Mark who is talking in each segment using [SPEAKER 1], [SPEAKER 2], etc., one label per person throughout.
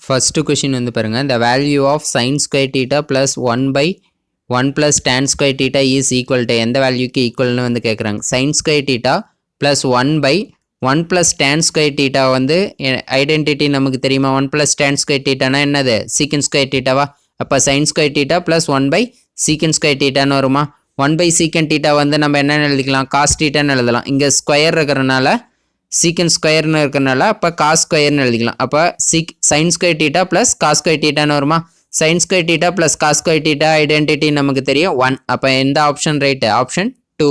[SPEAKER 1] First question வந்து பாருங்க, the value of sin square theta plus 1 by 1 plus tan square theta is equal to எந்த வேல்யூக்கு ஈக்குவல்னு வந்து கேட்குறாங்க. sin square theta plus 1 by 1 plus tan square theta வந்து identity நமக்கு தெரியுமா? 1 plus tan square thetaனா என்னது? secant square thetaவா? அப்போ sin square theta plus 1 by secant square thetaன்னு வருமா? 1 by secant theta வந்து நம்ம என்னென்னு எழுதிக்கலாம்? cos thetaன்னு எழுதலாம். இங்கே ஸ்கொயர் இருக்கிறனால சீக்கன் ஸ்கொயர்னு இருக்கிறனால அப்போ காஸ் ஸ்கொயர்னு எழுதிக்கலாம். அப்போ sine square theta plus cos square டீட்டான்னு வருமா? Sine square theta plus cos square theta identity நமக்கு தெரியும் 1. அப்போ எந்த option right? Option 2.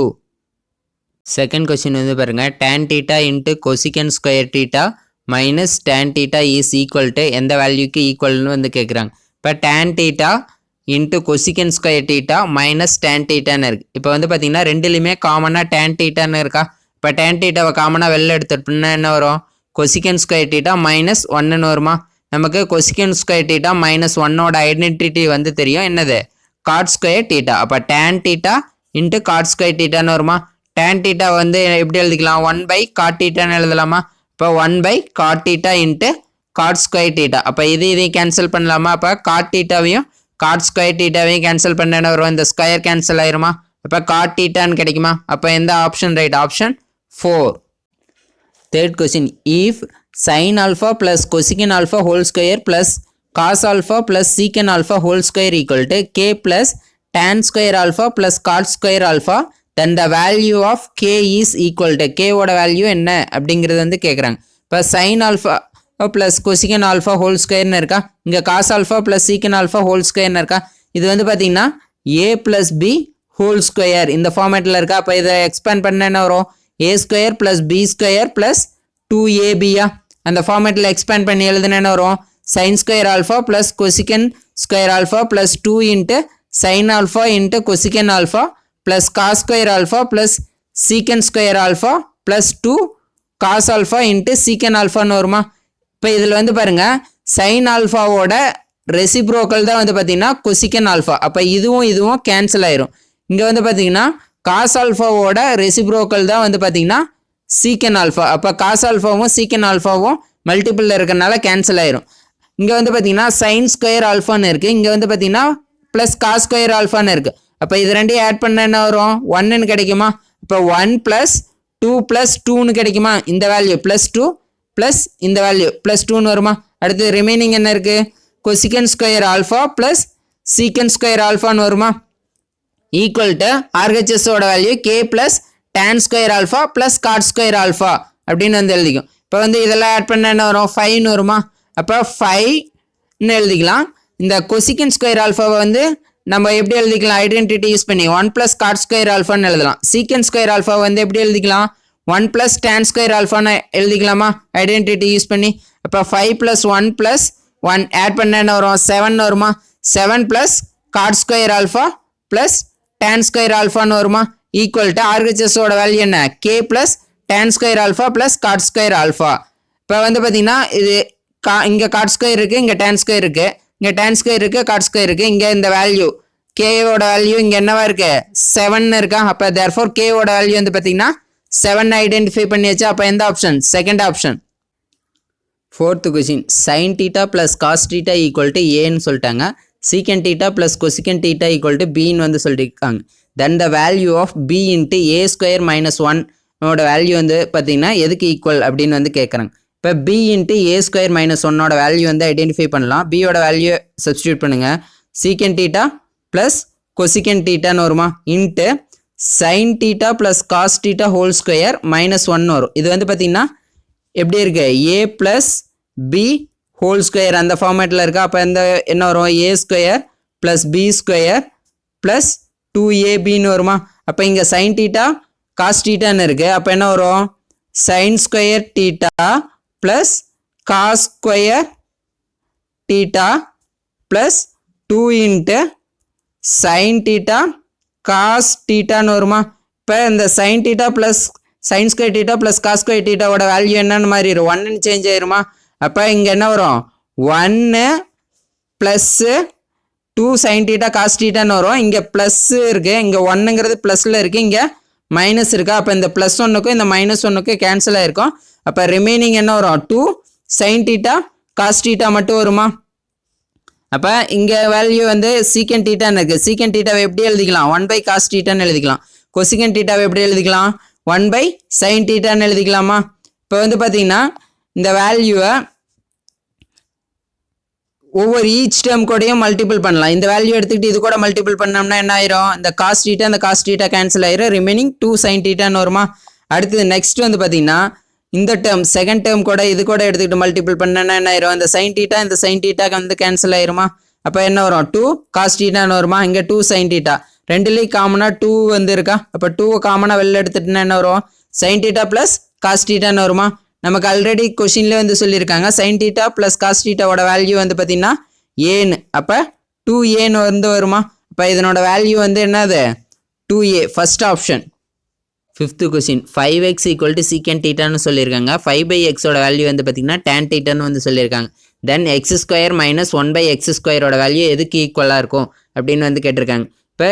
[SPEAKER 1] Second question வந்து பாருங்கள், tan theta into cosec square theta minus tan theta is equal to எந்த வேல்யூக்கு ஈக்குவல்னு வந்து கேட்குறாங்க. இப்போ tan theta into cosec square theta minus tan டீட்டான்னு இருக்குது. இப்போ வந்து பார்த்தீங்கன்னா ரெண்டுலேயுமே காமனாக டேன் டீட்டான்னு இருக்கா? இப்போ டேன் டீட்டாவை காமனாக வெளில எடுத்துட்டோம்னா என்ன வரும்? கொசிகன் ஸ்கொயர் டீட்டா மைனஸ் 1ன்னு வருமா? நமக்கு கொசிகன் ஸ்கொயர் டீட்டா மைனஸ் 1ஓட ஐடென்டிட்டி வந்து தெரியும் என்னது? Cot square theta. அப்போ tan theta into cot square டீட்டான்னு வருமா? டேன் டீட்டா வந்து எப்படி எழுதிக்கலாம்? 1 பை காட் டீட்டான்னு எழுதலாமா? இப்போ 1 by cot theta into cot square theta. அப்போ இதையும் கேன்சல் பண்ணலாமா? அப்போ காட் டீட்டாவையும் காட் ஸ்கொயர் டீட்டாவையும் கேன்சல் பண்ண என்ன வரும்? இந்த ஸ்கொயர் கேன்சல் ஆயிருமா? அப்போ காட் டீட்டான்னு கிடைக்குமா? அப்போ எந்த option right? Option 4. Third question, if sin alpha plus cosecant alpha whole square plus cos alpha plus secant alpha whole square equal to k plus tan square alpha plus cot square alpha, then the value of k is equal to k ஓட value என்ன அப்படிங்கிறது வந்து கேட்குறாங்க. இப்போ sin alpha plus cosecant alpha whole squareன்னு இருக்கா, இங்கே cos alpha plus secant alpha whole squareன்னு இருக்கா. இது வந்து பார்த்தீங்கன்னா a plus b whole square இந்த ஃபார்மேட்டில் இருக்கா. அப்போ இதை எக்ஸ்பேண்ட் பண்ண என்ன வரும்? a square plus b square plus 2ab அந்த ஃபார்மேட்டில் எக்ஸ்பேண்ட் பண்ணி எழுதுனா என்ன வரும்? sin square alpha plus cosecant square alpha plus 2 into sin alpha into cosecant alpha plus cos square alpha plus secant square alpha plus 2 cos alpha into secant alphaன்னு வருமா? இப்போ இதில் வந்து பாருங்கள், sin alphaவோட ரெசிப்ரோக்கல் தான் வந்து பார்த்தீங்கன்னா cosecant alpha. அப்போ இதுவும் கேன்சல் ஆயிரும். இங்கே வந்து பார்த்தீங்கன்னா காஸ் ஆல்ஃபாவோட ரெசிப்ரோக்கல் தான் வந்து பார்த்தீங்கன்னா சீக்கன் ஆல்ஃபா. அப்போ காஸ் ஆல்ஃபாவும் சீக்கன் ஆல்ஃபாவும் மல்டிபிளில் இருக்கிறனால கேன்சல் ஆயிரும். இங்கே வந்து பார்த்தீங்கன்னா சைன் ஸ்கொயர் ஆல்ஃபான்னு இருக்குது, இங்கே வந்து பார்த்தீங்கன்னா ப்ளஸ் காஸ் ஸ்கொயர் ஆல்ஃபான்னு இருக்குது. அப்போ இது ரெண்டையும் ஆட் பண்ண என்ன வரும்? 1ன்னு கிடைக்குமா? இப்போ 1 + 2 + 2ன்னு கிடைக்குமா? இந்த வேல்யூ ப்ளஸ் 2 ப்ளஸ் இந்த வேல்யூ ப்ளஸ் 2ன்னு வருமா? அடுத்து ரிமைனிங் என்ன இருக்குது? Cosec square alpha plus secant square ஆல்ஃபான்னு வருமா? ஈக்குவல் டு ஆர்ஹெச்எஸோட value K plus tan square alpha plus cot square alpha அப்படின்னு வந்து எழுதிக்கும். இப்போ வந்து இதெல்லாம் ஆட் பண்ண என்ன வரும்? 5ன்னு வருமா? அப்போ 5ன்னு எழுதிக்கலாம். இந்த கொசிகன் ஸ்கொயர் ஆல்ஃபாவை வந்து நம்ம எப்படி எழுதிக்கலாம்? ஐடென்டிட்டி யூஸ் பண்ணி 1 ப்ளஸ் காட் ஸ்கொயர் ஆல்ஃபான்னு எழுதலாம். சீக்கன் ஸ்கொயர் ஆல்ஃபா வந்து எப்படி எழுதிக்கலாம்? 1 ப்ளஸ் டேன் ஸ்கொயர் ஆல்ஃபான்னு எழுதிக்கலாமா? ஐடென்டிட்டி யூஸ் பண்ணி. அப்போ 5 + 1 + 1 ஆட் பண்ண என்ன வரும்? 7ன்னு வருமா? 7 plus cot square alpha plus tan square ஆல்ஃபான்னு வருமா? ஈக்குவல் டு ஆர்ஹெச்எஸோட வேல்யூ என்ன? K plus tan square alpha plus cot square alpha. இப்போ வந்து பார்த்தீங்கன்னா இது இங்கே காட் ஸ்கொயர் இருக்குது, இங்கே tan ஸ்கொயர் இருக்குது, இங்கே tan ஸ்கொயர் இருக்குது, காட் ஸ்கொயர் இருக்குது. இங்கே இந்த வேல்யூ கேவோட வேல்யூ இங்கே என்னவா இருக்குது? 7ன்னு இருக்கா. அப்போ தேர்ஃபோர் கேவோட வேல்யூ வந்து பார்த்தீங்கன்னா 7 ஐடென்டிஃபை பண்ணியாச்சு. அப்போ எந்த option? Second option. Fourth question, sin theta plus cos theta equal to ஏன்னு சொல்லிட்டாங்க. secant theta plus cosecant theta equal to bன்னு வந்து சொல்லியிருக்காங்க. then the value of b into a square minus 1 ஓட வேல்யூ வந்து பார்த்தீங்கன்னா எதுக்கு ஈக்குவல் அப்படின்னு வந்து கேட்குறாங்க. இப்போ b into a square minus 1ஓட வேல்யூ வந்து ஐடென்டிஃபை பண்ணலாம். b ஓட வேல்யூ சப்ஸ்டியூட் பண்ணுங்கள். secant theta plus cosecant thetaன்னு வருமா? Into sin theta plus cos theta whole square minus 1 வரும். இது வந்து பார்த்தீங்கன்னா எப்படி இருக்கு? a plus b whole square அந்த ஃபார்மேட்டில் இருக்கா. அப்போ என்ன வரும்? A square plus b square plus 2ab வருமா? அப்போ இங்கே சைன் டீட்டா காஸ் டீட்டான்னு இருக்குது. அப்போ என்ன வரும்? Sine square theta plus cos square theta plus 2 into sine theta cos டீட்டான்னு வருமா? இப்போ இந்த sine theta plus sign square theta plus cos square டீட்டாவோட வேல்யூ என்னன்னு மாறிடும்? 1ன்னு சேஞ்ச் ஆயிருமா? அப்போ இங்கே என்ன வரும்? 1 ப்ளஸ்ஸு 2 sin theta cos thetaன்னு வரும். இங்கே ப்ளஸ்ஸு இருக்குது, இங்கே 1ங்கிறது ப்ளஸில் இருக்குது, இங்கே மைனஸ் இருக்கா. அப்போ இந்த ப்ளஸ் 1க்கும் இந்த மைனஸ் 1க்கும் கேன்சல் ஆகிருக்கும். அப்போ ரிமைனிங் என்ன வரும்? 2 sin theta காஸ் தீட்டா மட்டும் வருமா? அப்போ இங்கே வேல்யூ வந்து சீக்கன் தீட்டான்னு இருக்குது. சீக்கன் தீட்டாவை எப்படி எழுதிக்கலாம்? 1 காஸ் தீட்டான்னு எழுதிக்கலாம். கொசிகன் தீட்டாவை எப்படி எழுதிக்கலாம்? 1 சைன் தீட்டான்னு எழுதிக்கலாமா? இப்போ வந்து பார்த்தீங்கன்னா இந்த வேல்யூவை ஒவ்வொரு ஈச் டேர்ம் கூடயும் மல்டிபிள் பண்ணலாம். இந்த வேல்யூ எடுத்துக்கிட்டு இது கூட மல்டிபிள் பண்ணோம்னா என்ன ஆயிரும்? இந்த காஸ் தீட்டா இந்த காஸ் தீட்டா கேன்சல் ஆயிரும். ரிமைனிங் 2 சைன் தீட்டான்னு வருமா? அடுத்தது நெக்ஸ்ட் வந்து பார்த்தீங்கன்னா இந்த டேர்ம் செகண்ட் டேர்ம் கூட இது கூட எடுத்துக்கிட்டு மல்டிபிள் பண்ணனா என்ன ஆயிரும்? இந்த சைன் தீட்டா இந்த சைன் தீட்டா வந்து கேன்சல் ஆயிருமா? அப்போ என்ன வரும்? 2 காஸ் தீட்டான்னு வருமா? இங்கே 2 சைன் தீட்டா ரெண்டுலேயும் காமனாக 2 வந்து இருக்கா? அப்போ 2 காமனாக வெளில எடுத்துட்டுனா என்ன வரும்? சைன் தீட்டா ப்ளஸ் காஸ் தீட்டான்னு வருமா? நமக்கு ஆல்ரெடி கொஷின்லேயே வந்து சொல்லியிருக்காங்க சைன் தீட்டா ப்ளஸ் காஸ் தீட்டாவோட வேல்யூ வந்து பார்த்தீங்கன்னா ஏன்னு. அப்போ 2ஏன்னு வந்து வருமா? அப்போ இதனோட வேல்யூ வந்து என்னது? 2a first option. 5th question 5x equal to secant தீட்டான்னு சொல்லியிருக்காங்க. 5/xோட வேல்யூ வந்து பார்த்தீங்கன்னா டேன் தீட்டான்னு வந்து சொல்லியிருக்காங்க. தென் எக்ஸ் ஸ்கொயர் மைனஸ் 1/x ஸ்கொயரோட வேல்யூ எதுக்கு ஈக்குவலாக இருக்கும் அப்படின்னு வந்து கேட்டிருக்காங்க. இப்போ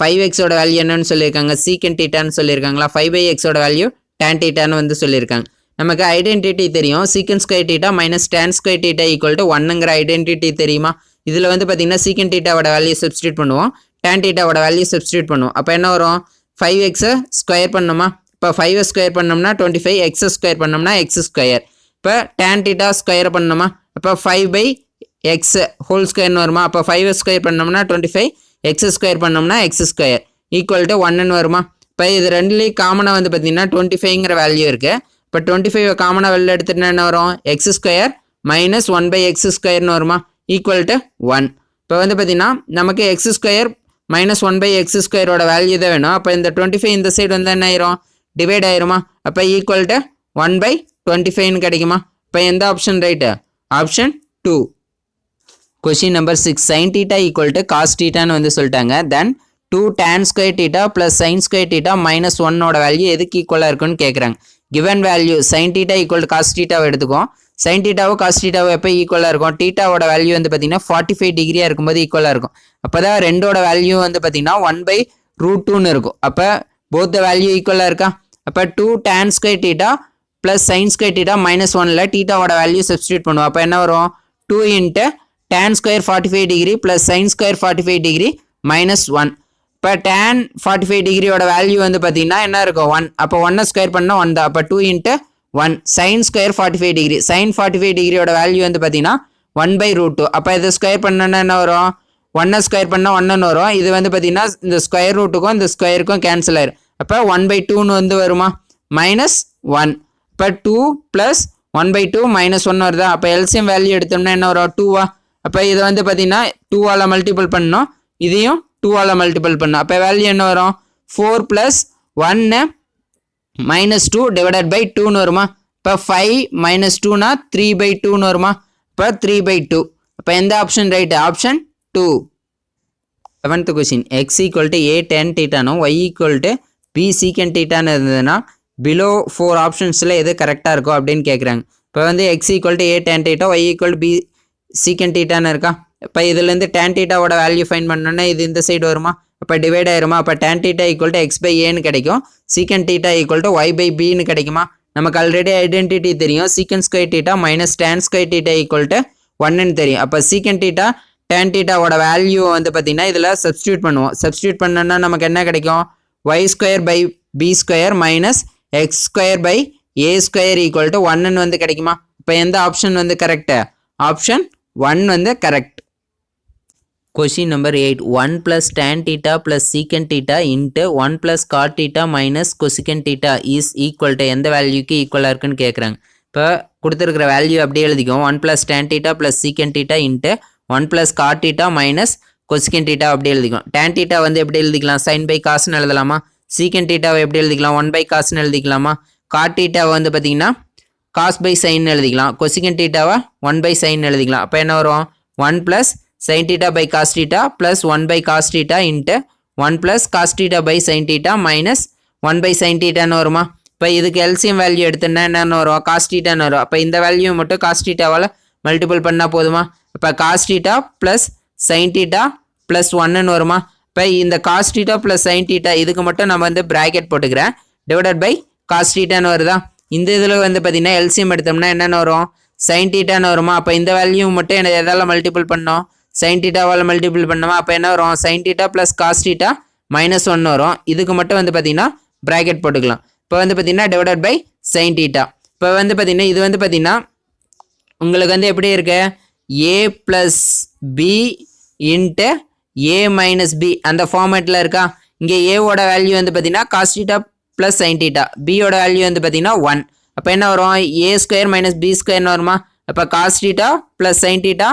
[SPEAKER 1] 5xோட வேல்யூ என்னன்னு சொல்லியிருக்காங்க? சீக்கன் தீட்டான்னு சொல்லியிருக்காங்களா? 5/xோட வேல்யூ டேன் தீட்டான்னு வந்து சொல்லியிருக்காங்க. நமக்கு ஐடென்டிட்டி தெரியும். Secant square theta minus tan square theta equal to 1ங்கிற ஐடென்டிட்டி தெரியுமா? இதில் வந்து பார்த்தீங்கன்னா சீக்கன் தீட்டாவோட வேல்யூ சப்ஸ்டியூட் பண்ணுவோம், டேன் தீட்டாவோட வேல்யூ சப்ஸ்டியூட் பண்ணுவோம். அப்போ என்ன வரும்? 5x ஸ்கொயர் பண்ணணுமா? இப்போ 5 ஸ்கொயர் பண்ணோம்னா 25, எக்ஸ் ஸ்கொயர் பண்ணோம்னா எக்ஸ் ஸ்கொயர். இப்போ டேன் தீட்டா ஸ்கொயர் பண்ணணுமா? அப்போ 5/x ஹோல் ஸ்கொயர்னு வருமா? அப்போ 5 ஸ்கொயர் பண்ணோம்னா 25, எக்ஸ் ஸ்கொயர் பண்ணோம்னா எக்ஸ் ஸ்கொயர் ஈக்குவல் டு 1ன்னு வருமா? இப்போ இது ரெண்டுலேயும் காமனாக வந்து பார்த்தீங்கன்னா 25ங்கிற வேல்யூ இருக்குது. இப்போ 25 காமனாக வெளில எடுத்துகிட்டு என்ன வரும்? எக்ஸ் ஸ்கொயர் மைனஸ் 1/x ஸ்கொயர்னு வருமா? Equal to 1. இப்போ வந்து பார்த்தீங்கன்னா நமக்கு எக்ஸ் ஸ்கொயர் மைனஸ் 1/x ஸ்கொயரோட வேல்யூ தான் வேணும். அப்போ இந்த 25 இந்த சைடு வந்து என்ன ஆயிரும்? டிவைட் ஆயிருமா? அப்போ ஈக்குவல் டு 1/25ன்னு கிடைக்குமா? இப்போ எந்த option right? Option 2. Question number 6 sine theta equal to cos தீட்டான்னு வந்து சொல்லிட்டாங்க. Then 2 tan square theta plus sign square theta minus 1ஓட வேல்யூ எதுக்கு ஈக்குவலாக இருக்குன்னு கேட்குறாங்க. Given value sine theta equal to cos தீட்டாவை எடுத்துக்கும். சைன் தீட்டாவோ காஸ் தீட்டாவோ எப்போ ஈக்குவலாக இருக்கும்? தீட்டாவோட வேல்யூ வந்து பார்த்தீங்கன்னா 45 டிகிரியாக இருக்கும்போது ஈக்குவலாக இருக்கும். அப்போ தான் ரெண்டோட வேல்யூ வந்து பார்த்தீங்கன்னா 1/√2ன்னு இருக்கும். அப்போ போத் த வேல்யூ ஈக்குவலாக இருக்கா? அப்போ 2 tan square theta plus sign square theta minus 1ல் தீட்டாவோட வேல்யூ சப்ஸ்டியூட் பண்ணுவோம். அப்போ என்ன வரும்? 2 into tan square 45 degree plus sign square 45 degree minus 1. இப்போ டேன் 45 டிகிரியோட வேல்யூ வந்து பார்த்தீங்கன்னா என்ன இருக்கும்? 1. அப்போ 1 ஸ்கொயர் பண்ணால் 1 தான். அப்போ 2 இன்ட்டு 1 சைன் ஸ்கொயர் 45 டிகிரி. சைன் 45 டிகிரியோட வேல்யூ வந்து பார்த்தீங்கன்னா 1/√2. அப்போ இதை ஸ்கொயர் பண்ணோன்னா என்ன வரும்? 1 ஸ்கொயர் பண்ணால் 1ன்னு வரும். இது வந்து பார்த்தீங்கன்னா இந்த ஸ்கொயர் ரூட்டுக்கும் இந்த ஸ்கொயருக்கும் கேன்சல் ஆயிரும். அப்போ 1/2ன்னு வந்து வருமா? மைனஸ் 1. இப்போ 2 ப்ளஸ் 1/2 மைனஸ் 1 வருதா? அப்போ எல்சிஎம் வேல்யூ எடுத்தோம்னா என்ன வரும்? 2வா? அப்போ இதை வந்து பார்த்தீங்கன்னா 2ஆல் மல்டிபிள் பண்ணணும், இதையும் 2ஆல் மல்டிபிள் பண்ணணும். அப்போ வேல்யூ என்ன வரும்? 4 ப்ளஸ் 1 மைனஸ் 2 டிவைடட் பை 2ன்னு வருமா? இப்போ 5 மைனஸ் 2னா 3/2ன்னு வருமா? இப்போ 3/2. அப்போ எந்த option right? Option 2. 7th question x equal to a tan தீட்டானும் y equal to b secant தீட்டான்னு இருந்ததுன்னா பிலோ 4 ஆப்ஷன்ஸில் எது கரெக்டாக இருக்கும் அப்படின்னு கேட்குறாங்க. இப்போ வந்து X equal to a tan theta Y equal b secant தீட்டான்னு இருக்கா? இப்போ இதுலேருந்து tan தீட்டாவோட வேல்யூ ஃபைன் பண்ணோன்னா இது இந்த சைடு வருமா? அப்போ டிவைட் ஆயிருமா? அப்போ tan தீட்டா ஈக்குவல் டு x/aன்னு கிடைக்கும். சீக்கன் தீட்டா ஈக்குவல் டு y/bன்னு கிடைக்குமா? நமக்கு ஆல்ரெடி ஐடென்டிட்டி தெரியும். Secant square theta minus tan square theta equal to 1ன்னு தெரியும். அப்போ சீக்கன் தீட்டா tan தீட்டாவோட வேல்யூ வந்து பார்த்தீங்கன்னா இதில் சப்ஸ்டியூட் பண்ணுவோம். சப்ஸ்டியூட் பண்ணோன்னா நமக்கு என்ன கிடைக்கும்? y² / b² minus x² / a² equal to 1ன்னு வந்து கிடைக்குமா? இப்போ எந்த ஆப்ஷன் வந்து கரெக்டு? ஆப்ஷன் 1 வந்து correct. Question number 8 1 plus tan theta plus secant theta into 1 plus cot theta minus cosecant theta is equal to எந்த வேல்யூக்கு ஈக்குவலாக இருக்குன்னு கேட்குறாங்க. இப்போ கொடுத்துருக்கிற வேல்யூ அப்படியே எழுதிக்கும். 1 plus tan theta plus secant theta into 1 plus cot theta minus cosecant theta அப்படி எழுதிக்கும். tan theta வந்து எப்படி எழுதிக்கலாம்? sin by cosன்னு எழுதலாமா? secant theta எப்படி எழுதிக்கலாம்? 1 by cosன்னு எழுதிக்கலாமா? cot theta வந்து பார்த்தீங்கன்னா cos by sin எழுதிக்கலாம். cosecant theta 1 by sin எழுதிக்கலாம். அப்போ என்ன வரும்? 1 plus sin theta by cos theta plus 1 by cos theta into 1 plus cos theta by sin theta minus 1 by sin thetaன்னு வருமா? இப்போ இதுக்கு எல்சிஎம் வேல்யூ எடுத்தோன்னா என்னென்னு வரும்? cos thetaன்னு வரும். அப்போ இந்த வேல்யூ மட்டும் cos thetaவால் மல்டிபிள் பண்ணால் போதுமா? இப்போ cos theta plus sin theta plus 1ன்னு வருமா? இப்போ இந்த cos theta plus sin theta இதுக்கு மட்டும் நம்ம வந்து ப்ராக்கெட் போட்டுக்கிறேன். டிவைடட் பை cos thetaன்னு வருதா? இந்த இதில் வந்து பார்த்தீங்கன்னா எல்சிஎம் எடுத்தோம்னா என்னென்னு வரும்? sin தீட்டான்னு வருமா? அப்போ இந்த வேல்யூ மட்டும் எனக்கு எதால் மல்டிபிள் பண்ணோம்? sin தீட்டாவால் மல்டிபிள் பண்ணோமா? அப்போ என்ன வரும்? sin theta plus cos theta -1 வரும். இதுக்கு மட்டும் வந்து பார்த்தீங்கன்னா ப்ராக்கெட் போட்டுக்கலாம். இப்போ வந்து பார்த்தீங்கன்னா டிவைடட் பை sin தீட்டா. இப்போ வந்து பார்த்தீங்கன்னா இது வந்து பார்த்தீங்கன்னா உங்களுக்கு வந்து எப்படி இருக்கு? a plus B into a minus B அந்த ஃபார்மேட்டில் இருக்கா? இங்கே ஏவோட வேல்யூ வந்து பார்த்தீங்கன்னா cos theta plus sin theta, பியோட வேல்யூ வந்து பார்த்தீங்கன்னா 1. அப்போ என்ன வரும்? a ஸ்கொயர் மைனஸ் பி ஸ்கொயர்னு வருமா? அப்போ cos theta plus sin theta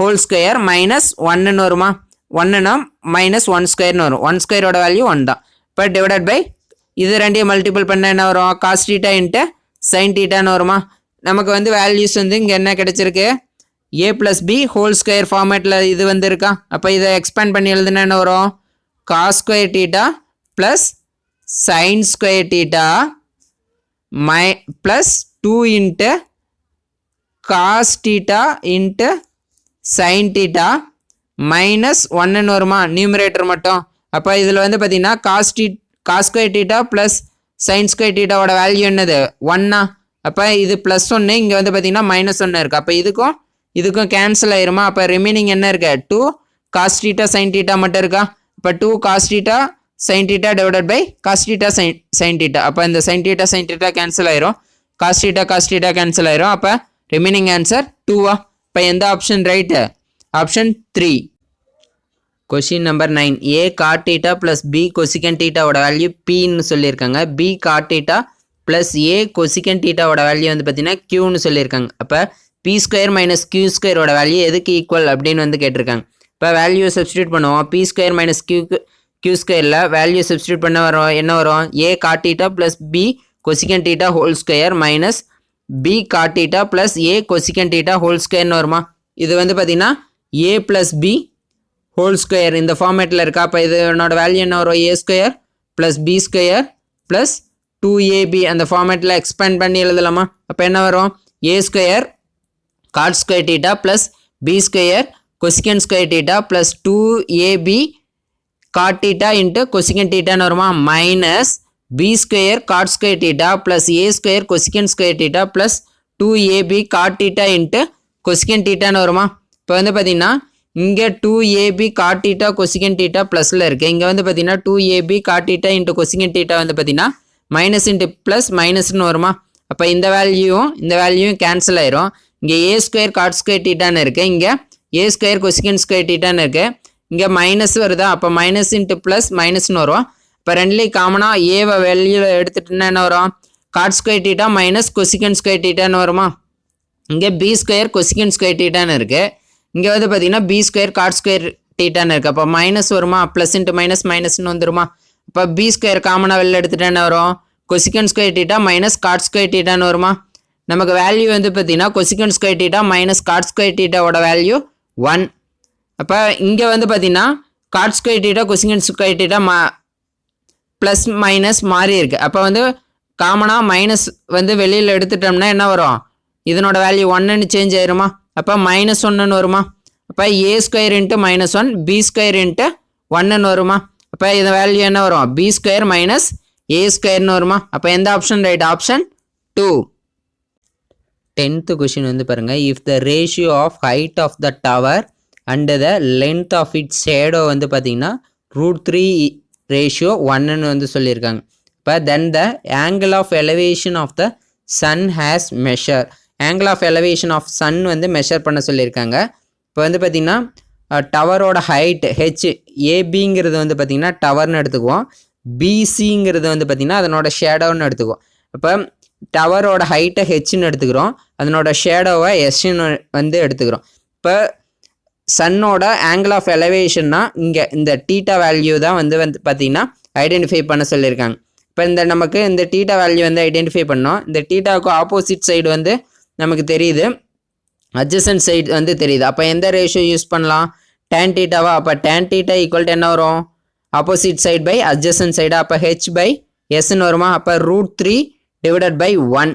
[SPEAKER 1] whole square minus 1ன்னு வருமா? 1னா மைனஸ் 1 ஸ்கொயர்னு வரும். 1 ஸ்கொயரோட வேல்யூ 1 தான். இப்போ டிவைடட் பை இது ரெண்டையும் மல்டிபிள் பண்ண என்ன வரும்? காஸ் தீட்டா இன்ட்டு sin தீட்டான்னு வருமா? நமக்கு வந்து வேல்யூஸ் வந்து இங்கே என்ன கிடைச்சிருக்கு? a plus B whole square ஃபார்மேட்டில் இது வந்து இருக்கா? அப்போ இதை எக்ஸ்பேண்ட் பண்ணி எழுதுனா என்ன வரும்? Cos square theta plus sin square theta plus 2 into cos theta into sin theta minus 1ன்னு வருமா? நியூமரேட்டர் மட்டும். அப்போ இதில் வந்து பார்த்தீங்கன்னா cos square theta plus sin square தீட்டாவோட வேல்யூ என்னது? 1னா? அப்போ இது ப்ளஸ் 1 இங்கே வந்து பார்த்தீங்கன்னா -1 இருக்குது. அப்போ இதுக்கும் கேன்சல் ஆயிருமா? அப்போ ரிமைனிங் என்ன இருக்கு? 2 காஸ் தீட்டா sin தீட்டா மட்டும் இருக்கா? இப்போ 2 cos theta sin theta divided by cos theta sin theta. அப்போ இந்த sin தீட்டா கேன்சல் ஆயிரும். காஸ் தீட்டா கேன்சல் ஆயிரும். அப்போ ரிமைனிங் ஆன்சர் 2வா? இப்போ எந்த option right? Option 3. Question number 9. a cot theta plus b cosecant தீட்டாவோட வேல்யூ pன்னு சொல்லியிருக்காங்க. b cot theta plus a cosecant தீட்டாவோட வேல்யூ வந்து பார்த்தீங்கன்னா qன்னு சொல்லியிருக்காங்க. அப்போ p ஸ்கொயர் மைனஸ் q ஸ்கொயரோட வேல்யூ எதுக்கு ஈக்குவல் அப்படின்னு வந்து கேட்டிருக்காங்க. இப்போ வேல்யூ சப்ஸ்டியூட் பண்ணுவோம். p ஸ்கொயர் மைனஸ் q ஸ்கொயரில் வேல்யூ சப்ஸ்டியூட் பண்ண வரும். என்ன வரும்? a cot theta plus b cosecant theta whole square minus b cot theta plus a cosecant theta whole ஸ்கொயர்னு வருமா? இது வந்து பார்த்தீங்கன்னா a plus b whole square இந்த ஃபார்மேட்டில் இருக்கா? அப்போ இதனோட வேல்யூ என்ன வரும்? a square plus b square plus 2ab அந்த ஃபார்மேட்டில் எக்ஸ்பேண்ட் பண்ணி எழுதலாமா? அப்போ என்ன வரும்? a square cot square theta plus b square cosec square theta plus 2ab cot theta into cosec தீட்டான்னு வருமா? Minus b square cot square theta plus a square cosec square theta plus 2ab cot theta into cosec தீட்டான்னு வருமா? இப்போ வந்து பார்த்தீங்கன்னா இங்கே 2ab cot theta கொசிகன் theta ப்ளஸில் இருக்குது. இங்கே வந்து பார்த்தீங்கன்னா 2ab cot theta into cosec theta வந்து பார்த்தீங்கன்னா மைனஸ் இன்ட்டு ப்ளஸ் மைனஸ்னு வருமா? அப்போ இந்த வேல்யூவும் கேன்சல் ஆயிரும். இங்கே a ஸ்கொயர் காட் ஸ்கொயர் தீட்டான்னு இருக்குது. இங்கே a ஸ்கொயர் கொசிகன் ஸ்கொயர் தீட்டான்னு இருக்குது. இங்கே மைனஸ் வருதா? அப்போ மைனஸ் இன்ட்டு ப்ளஸ் மைனஸ்னு வரும். இப்போ ரெண்டுலேயும் காமனாக ஏவை வெளியில் எடுத்துட்டுன்னா என்ன வரும்? Cot square theta minus cosec square தீட்டான்னு வருமா? இங்கே b ஸ்கொயர் கொசிகன் ஸ்கொயர் தீட்டான்னு இருக்குது. இங்கே வந்து பார்த்தீங்கன்னா b ஸ்கொயர் காட் ஸ்கொயர் தீட்டான்னு இருக்குது. அப்போ மைனஸ் வருமா? ப்ளஸ் இன்ட்டு மைனஸ்னு வந்துருமா? இப்போ b ஸ்கொயர் காமனாக வெளில எடுத்துகிட்டு என்ன வரும்? Cosec square theta minus cot square தீட்டான்னு வருமா? நமக்கு வேல்யூ வந்து பார்த்தீங்கன்னா cosec square theta minus cot square தீட்டாவோட வேல்யூ 1. அப்போ இங்கே வந்து பார்த்தீங்கன்னா cot square theta cosec square theta plus minus மாறி இருக்குது. அப்போ வந்து காமனாக மைனஸ் வந்து வெளியில் எடுத்துட்டோம்னா என்ன வரும்? இதனோட வேல்யூ 1ன்னு சேஞ்ச் ஆயிருமா? அப்போ -1ன்னு வருமா? அப்போ a square into -1 b square into 1ன்னு வருமா? அப்போ இந்த வேல்யூ என்ன வரும்? b ஸ்கொயர் மைனஸ் a ஸ்கொயர்னு வருமா? அப்போ எந்த option right? Option 2. 10th question வந்து பாருங்கள். If the ratio of height of the tower and the length of it shadow வந்து பார்த்தீங்கன்னா √3 ரேஷியோ 1ன்னு வந்து சொல்லியிருக்காங்க. இப்போ then the angle of elevation of the sun has measure. Angle of elevation of sun வந்து measure பண்ண சொல்லியிருக்காங்க. இப்போ வந்து பார்த்திங்கன்னா டவரோட ஹைட் ஹெச் ஏபிங்கிறது வந்து பார்த்திங்கன்னா டவர்னு எடுத்துக்குவோம். பிசிங்கிறது வந்து பார்த்திங்கன்னா அதனோட ஷேடோன்னு எடுத்துக்குவோம். இப்போ டவரோட ஹைட்டை ஹெச்ன்னு எடுத்துக்கிறோம், அதனோட ஷேடோவை எஸ்ன்னு வந்து எடுத்துக்கிறோம். இப்போ சன்னோட ஆங்கிள் ஆஃப் எலவேஷன்னா இங்கே இந்த டீட்டா வேல்யூ தான் வந்து பார்த்திங்கன்னா ஐடென்டிஃபை பண்ண சொல்லியிருக்காங்க. இப்போ நமக்கு இந்த டீட்டா வேல்யூ வந்து ஐடென்டிஃபை பண்ணோம். இந்த டீட்டாவுக்கு ஆப்போசிட் சைடு வந்து நமக்கு தெரியுது, அட்ஜசன்ட் சைடு வந்து தெரியுது. அப்போ எந்த ரேஷியோ யூஸ் பண்ணலாம்? tan தீட்டாவா? அப்போ tan தீட்டா ஈக்குவல் டு என்ன வரும்? Opposite side by adjacent side. அப்போ ஹெச் பை எஸ்ன்னு வருமா? அப்போ √3 டிவைடட் பை 1.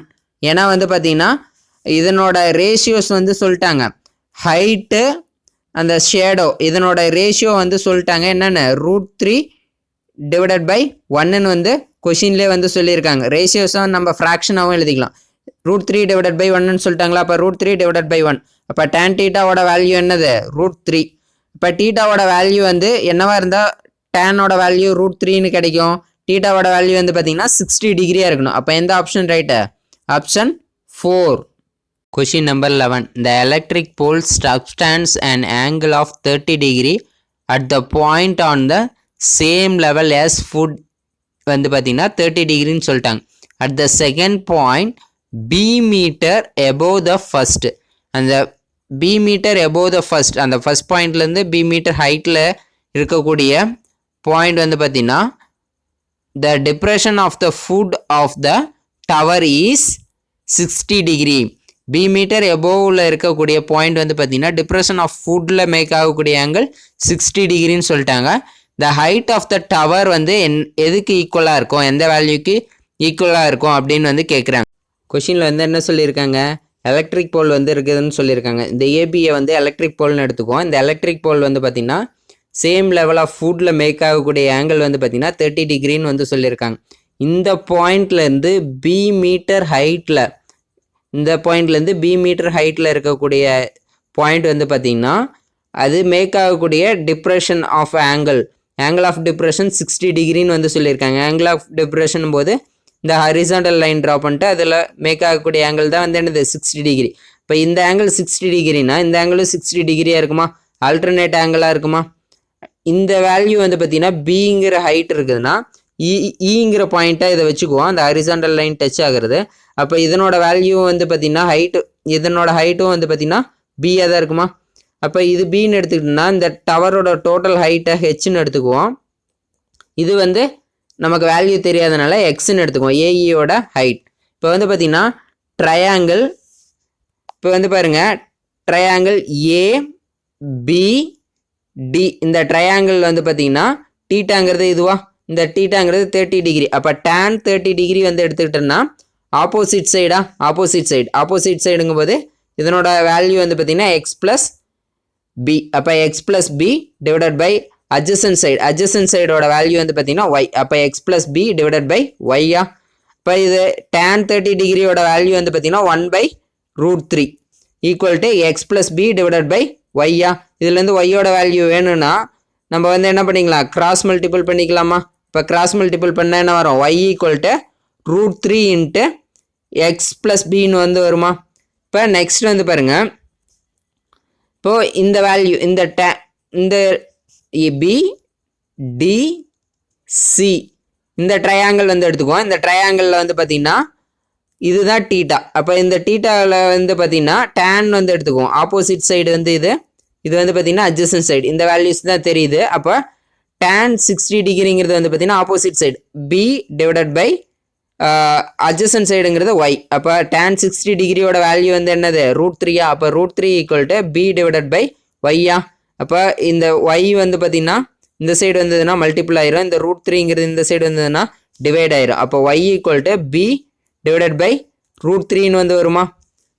[SPEAKER 1] ஏன்னா வந்து பார்த்தீங்கன்னா இதனோட ரேஷியோஸ் வந்து சொல்லிட்டாங்க. ஹைட்டு அந்த ஷேடோ இதனோட ரேஷியோ வந்து சொல்லிட்டாங்க. என்னென்ன? √3 டிவைடட் பை 1ன்னு வந்து கொஷின்லேயே வந்து சொல்லியிருக்காங்க. ரேஷியோஸும் நம்ம ஃப்ராக்ஷனாகவும் எழுதிக்கலாம். √3 டிவைடட் பை 1ன்னு சொல்லிட்டாங்களா? அப்போ √3 டிவைடட் பை 1. அப்போ டேன் தீட்டாவோட வேல்யூ என்னது? √3. இப்போ தீட்டாவோட வேல்யூ வந்து என்னவா இருந்தால் டேனோட வேல்யூ √3ன்னு கிடைக்கும். தீட்டாவோட வேல்யூ வந்து பார்த்தீங்கன்னா 60 டிகிரியாக இருக்கணும். அப்போ எந்த option right? Option 4. Question number 11. The electric pole subtends an angle of 30 degree at the point on the same level as foot வந்து பார்த்தீங்கன்னா 30 டிகிரின்னு சொல்லிட்டாங்க. At the second point B meter above the first. அந்த B meter above the first, அந்த first பாயிண்ட்லேருந்து B meter ஹைட்டில் இருக்கக்கூடிய point வந்து பார்த்தீங்கன்னா the depression of the foot of the tower is 60 degree. B meter above இருக்கக்கூடிய point வந்து பார்த்தீங்கன்னா டிப்ரெஷன் ஆஃப் ஃபுட்டில் மேக் ஆகக்கூடிய ஆங்கிள் 60 டிகிரின்னு சொல்லிட்டாங்க. The height of the tower வந்து எதுக்கு ஈக்குவலாக இருக்கும், எந்த வேல்யூக்கு ஈக்குவலாக இருக்கும் அப்படின்னு வந்து கேட்குறாங்க. கொஷினில் வந்து என்ன சொல்லியிருக்காங்க? எலக்ட்ரிக் போல் வந்து இருக்குதுன்னு சொல்லியிருக்காங்க. இந்த ஏபியை வந்து எலக்ட்ரிக் போல்னு எடுத்துக்குவோம். இந்த எலக்ட்ரிக் போல் வந்து பார்த்திங்கன்னா சேம் லெவல் ஆஃப் ஃபுட்டில் மேக் ஆகக்கூடிய ஆங்கிள் வந்து பார்த்திங்கன்னா 30 டிகிரின்னு வந்து சொல்லியிருக்காங்க. இந்த பாயிண்ட்லேருந்து B மீட்டர் ஹைட்டில், இந்த பாயிண்ட்லேருந்து B மீட்டர் ஹைட்டில் இருக்கக்கூடிய பாயிண்ட் வந்து பார்த்திங்கன்னா அது மேக் ஆகக்கூடிய depression of angle of depression 60 டிகிரின்னு வந்து சொல்லியிருக்காங்க. ஆங்கிள் ஆஃப் டிப்ரெஷன் போது இந்த ஹரிசாண்டல் லைன் ட்ரா பண்ணிட்டு அதில் மேக் ஆகக்கூடிய ஆங்கிள் தான் வந்து என்னது 60 டிகிரி. இப்போ இந்த ஆங்கிள் 60 டிகிரினா இந்த ஆங்கிளும் 60 டிகிரியாக இருக்குமா? ஆல்டர்னேட் ஆங்கிளாக இருக்குமா? இந்த வேல்யூ வந்து பார்த்திங்கன்னா பிங்கிற ஹைட் இருக்குதுன்னா ஈங்கிற பாயிண்ட்டாக இதை வச்சுக்குவோம். அந்த ஹரிசாண்டல் லைன் டச் ஆகுறது. அப்போ இதனோட வேல்யூ வந்து பார்த்திங்கன்னா இதனோட ஹைட்டும் வந்து பார்த்திங்கன்னா பியாக தான் இருக்குமா? அப்போ இது பின்னு எடுத்துக்கிட்டோம்னா இந்த டவரோட டோட்டல் ஹைட்டை ஹெச்ன்னு எடுத்துக்குவோம். இது வந்து நமக்கு வேல்யூ தெரியாதனால எக்ஸ்ன்னு எடுத்துக்குவோம், ஏஇயோட ஹைட். இப்போ வந்து பார்த்திங்கன்னா ட்ரையாங்கிள், இப்போ வந்து பாருங்கள் ட்ரையாங்கிள் ஏபிடி, இந்த ட்ரையாங்கிள் வந்து பார்த்திங்கன்னா டீட்டாங்கிறது இதுவா, இந்த டீட்டாங்கிறது 30 டிகிரி. அப்போ டேன் 30 டிகிரி வந்து எடுத்துக்கிட்டோம்னா ஆப்போசிட் சைடுங்கும் போது இதனோட வேல்யூ வந்து பார்த்திங்கன்னா எக்ஸ் ப்ளஸ் பி. அப்போ X plus b divided by adjacent சைடோட வேல்யூ வந்து பார்த்திங்கன்னா ஒய். அப்போ X plus b divided by ஒய்யா. இப்போ இது டேன் 30 டிகிரியோட வேல்யூ வந்து பார்த்திங்கன்னா 1/√3 equal to X plus b divided by ஒய்யா. இதுலேருந்து ஒய்யோட வேல்யூ வேணும்னா நம்ம வந்து என்ன பண்ணிக்கலாம், கிராஸ் மல்டிபிள் பண்ணிக்கலாமா? இப்போ கிராஸ் மல்டிபிள் பண்ணால் என்ன வரும்? Y equal to √3 into x plus பின்னு வந்து வருமா? இப்போ நெக்ஸ்ட் வந்து பாருங்கள், இப்போது இந்த வேல்யூ இந்த பிடிசி இந்த ட்ரையாங்கிள் வந்து எடுத்துக்குவோம். இந்த ட்ரையாங்கிளில் வந்து பார்த்திங்கன்னா இதுதான் டீட்டா. அப்போ இந்த டீட்டாவில் வந்து பார்த்திங்கன்னா டேன் வந்து எடுத்துக்குவோம். ஆப்போசிட் சைடு வந்து இது வந்து பார்த்திங்கன்னா அட்ஜசன்ட் சைடு. இந்த வேல்யூஸ் தான் தெரியுது. அப்போ டேன் 60 டிகிரிங்கிறது வந்து பார்த்திங்கன்னா opposite side b divided by adjacent சைடுங்கிறது ஒய். அப்போ டேன் 60 டிகிரியோட வேல்யூ வந்து என்னது? √3. அப்போ √3 equal to b divided by ஒய்யா. அப்போ இந்த ஒய் வந்து பார்த்திங்கன்னா இந்த சைடு வந்ததுன்னா மல்டிபிள் ஆயிரும், இந்த √3ங்கிறது இந்த சைடு வந்ததுன்னா டிவைட் ஆயிரும். அப்போ y equal to b divided by √3ன்னு வந்து வருமா?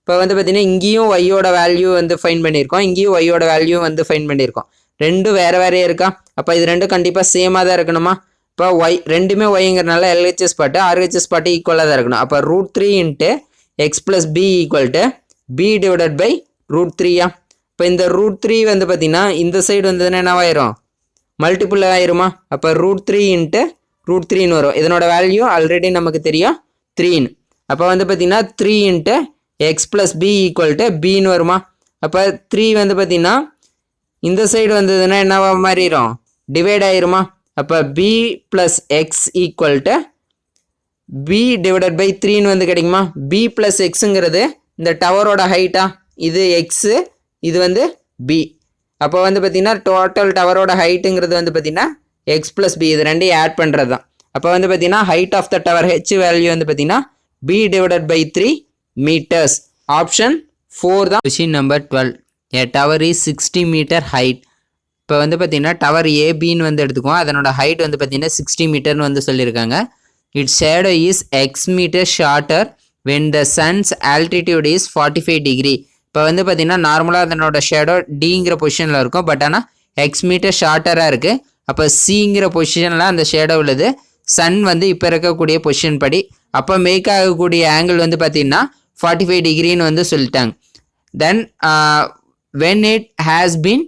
[SPEAKER 1] இப்போ வந்து பார்த்திங்கன்னா இங்கேயும் ஒய்யோட வேல்யூ வந்து ஃபைன் பண்ணியிருக்கோம், இங்கேயும் ஒய்யோட வேல்யூ வந்து ஃபைன் பண்ணியிருக்கோம். ரெண்டும் வேறு வேறையே இருக்கா? அப்போ இது ரெண்டும் கண்டிப்பாக சேமாக தான் இருக்கணுமா? இப்போ ஒய் ரெண்டுமே ஒய்ங்கிறனால எல்ஹெச்எஸ் பாட்டு ஆர்ஹெச்எஸ் பாட்டு ஈக்குவலாக தான் இருக்கணும். அப்போ √3 into x plus b equal to b divided by √3யா. இப்போ இந்த √3 வந்து பார்த்திங்கன்னா இந்த சைடு வந்ததுன்னா என்னவாயிரும்? மல்டிபிள் ஆயிருமா? அப்போ √3 இன்ட்டு √3ன்னு வரும். இதனோட வேல்யூ ஆல்ரெடி நமக்கு தெரியும் 3ன்னு. அப்போ வந்து பார்த்திங்கன்னா 3 into x plus b equal to பின்னு வருமா? அப்போ 3 வந்து பார்த்திங்கன்னா இந்த சைடு வந்ததுன்னா என்னவா மாறிடும்? டிவைட் ஆயிருமா? அப்போ b plus x equal to b divided by 3ன்னு வந்து கிடைக்குமா? பி ப்ளஸ் எக்ஸுங்கிறது இந்த டவரோட ஹைட்டா, இது எக்ஸு, இது வந்து பி. அப்போ வந்து பார்த்திங்கன்னா டோட்டல் டவரோட ஹைட்டுங்கிறது வந்து பார்த்திங்கன்னா எக்ஸ் ப்ளஸ் பி, இது ரெண்டையும் ஆட் பண்ணுறது தான். அப்போ வந்து பார்த்திங்கன்னா height of the tower H value வந்து பார்த்திங்கன்னா B divided by 3 metres. Option 4 தான். Question number 12. A tower is 60 metre height. இப்போ வந்து பார்த்திங்கன்னா டவர் ஏபின்னு வந்து எடுத்துக்குவோம். அதனோட ஹைட் வந்து பார்த்திங்கன்னா 60 மீட்டர்னு வந்து சொல்லியிருக்காங்க. It's shadow is X metre shorter when the sun's altitude is 45 degree. இப்போ வந்து பார்த்திங்கன்னா நார்மலாக அதனோட ஷேடோ டிங்கிற பொசிஷனில் இருக்கும், பட் ஆனால் எக்ஸ் மீட்டர் ஷார்ட்டராக இருக்குது. அப்போ சிங்கிற பொசிஷனில் அந்த ஷேடோ உள்ளது. சன் வந்து இப்போ இருக்கக்கூடிய பொசிஷன் படி. அப்போ மேக் ஆகக்கூடிய ஆங்கிள் வந்து பார்த்திங்கன்னா 45 டிகிரின்னு வந்து சொல்லிட்டாங்க. தென் when it has been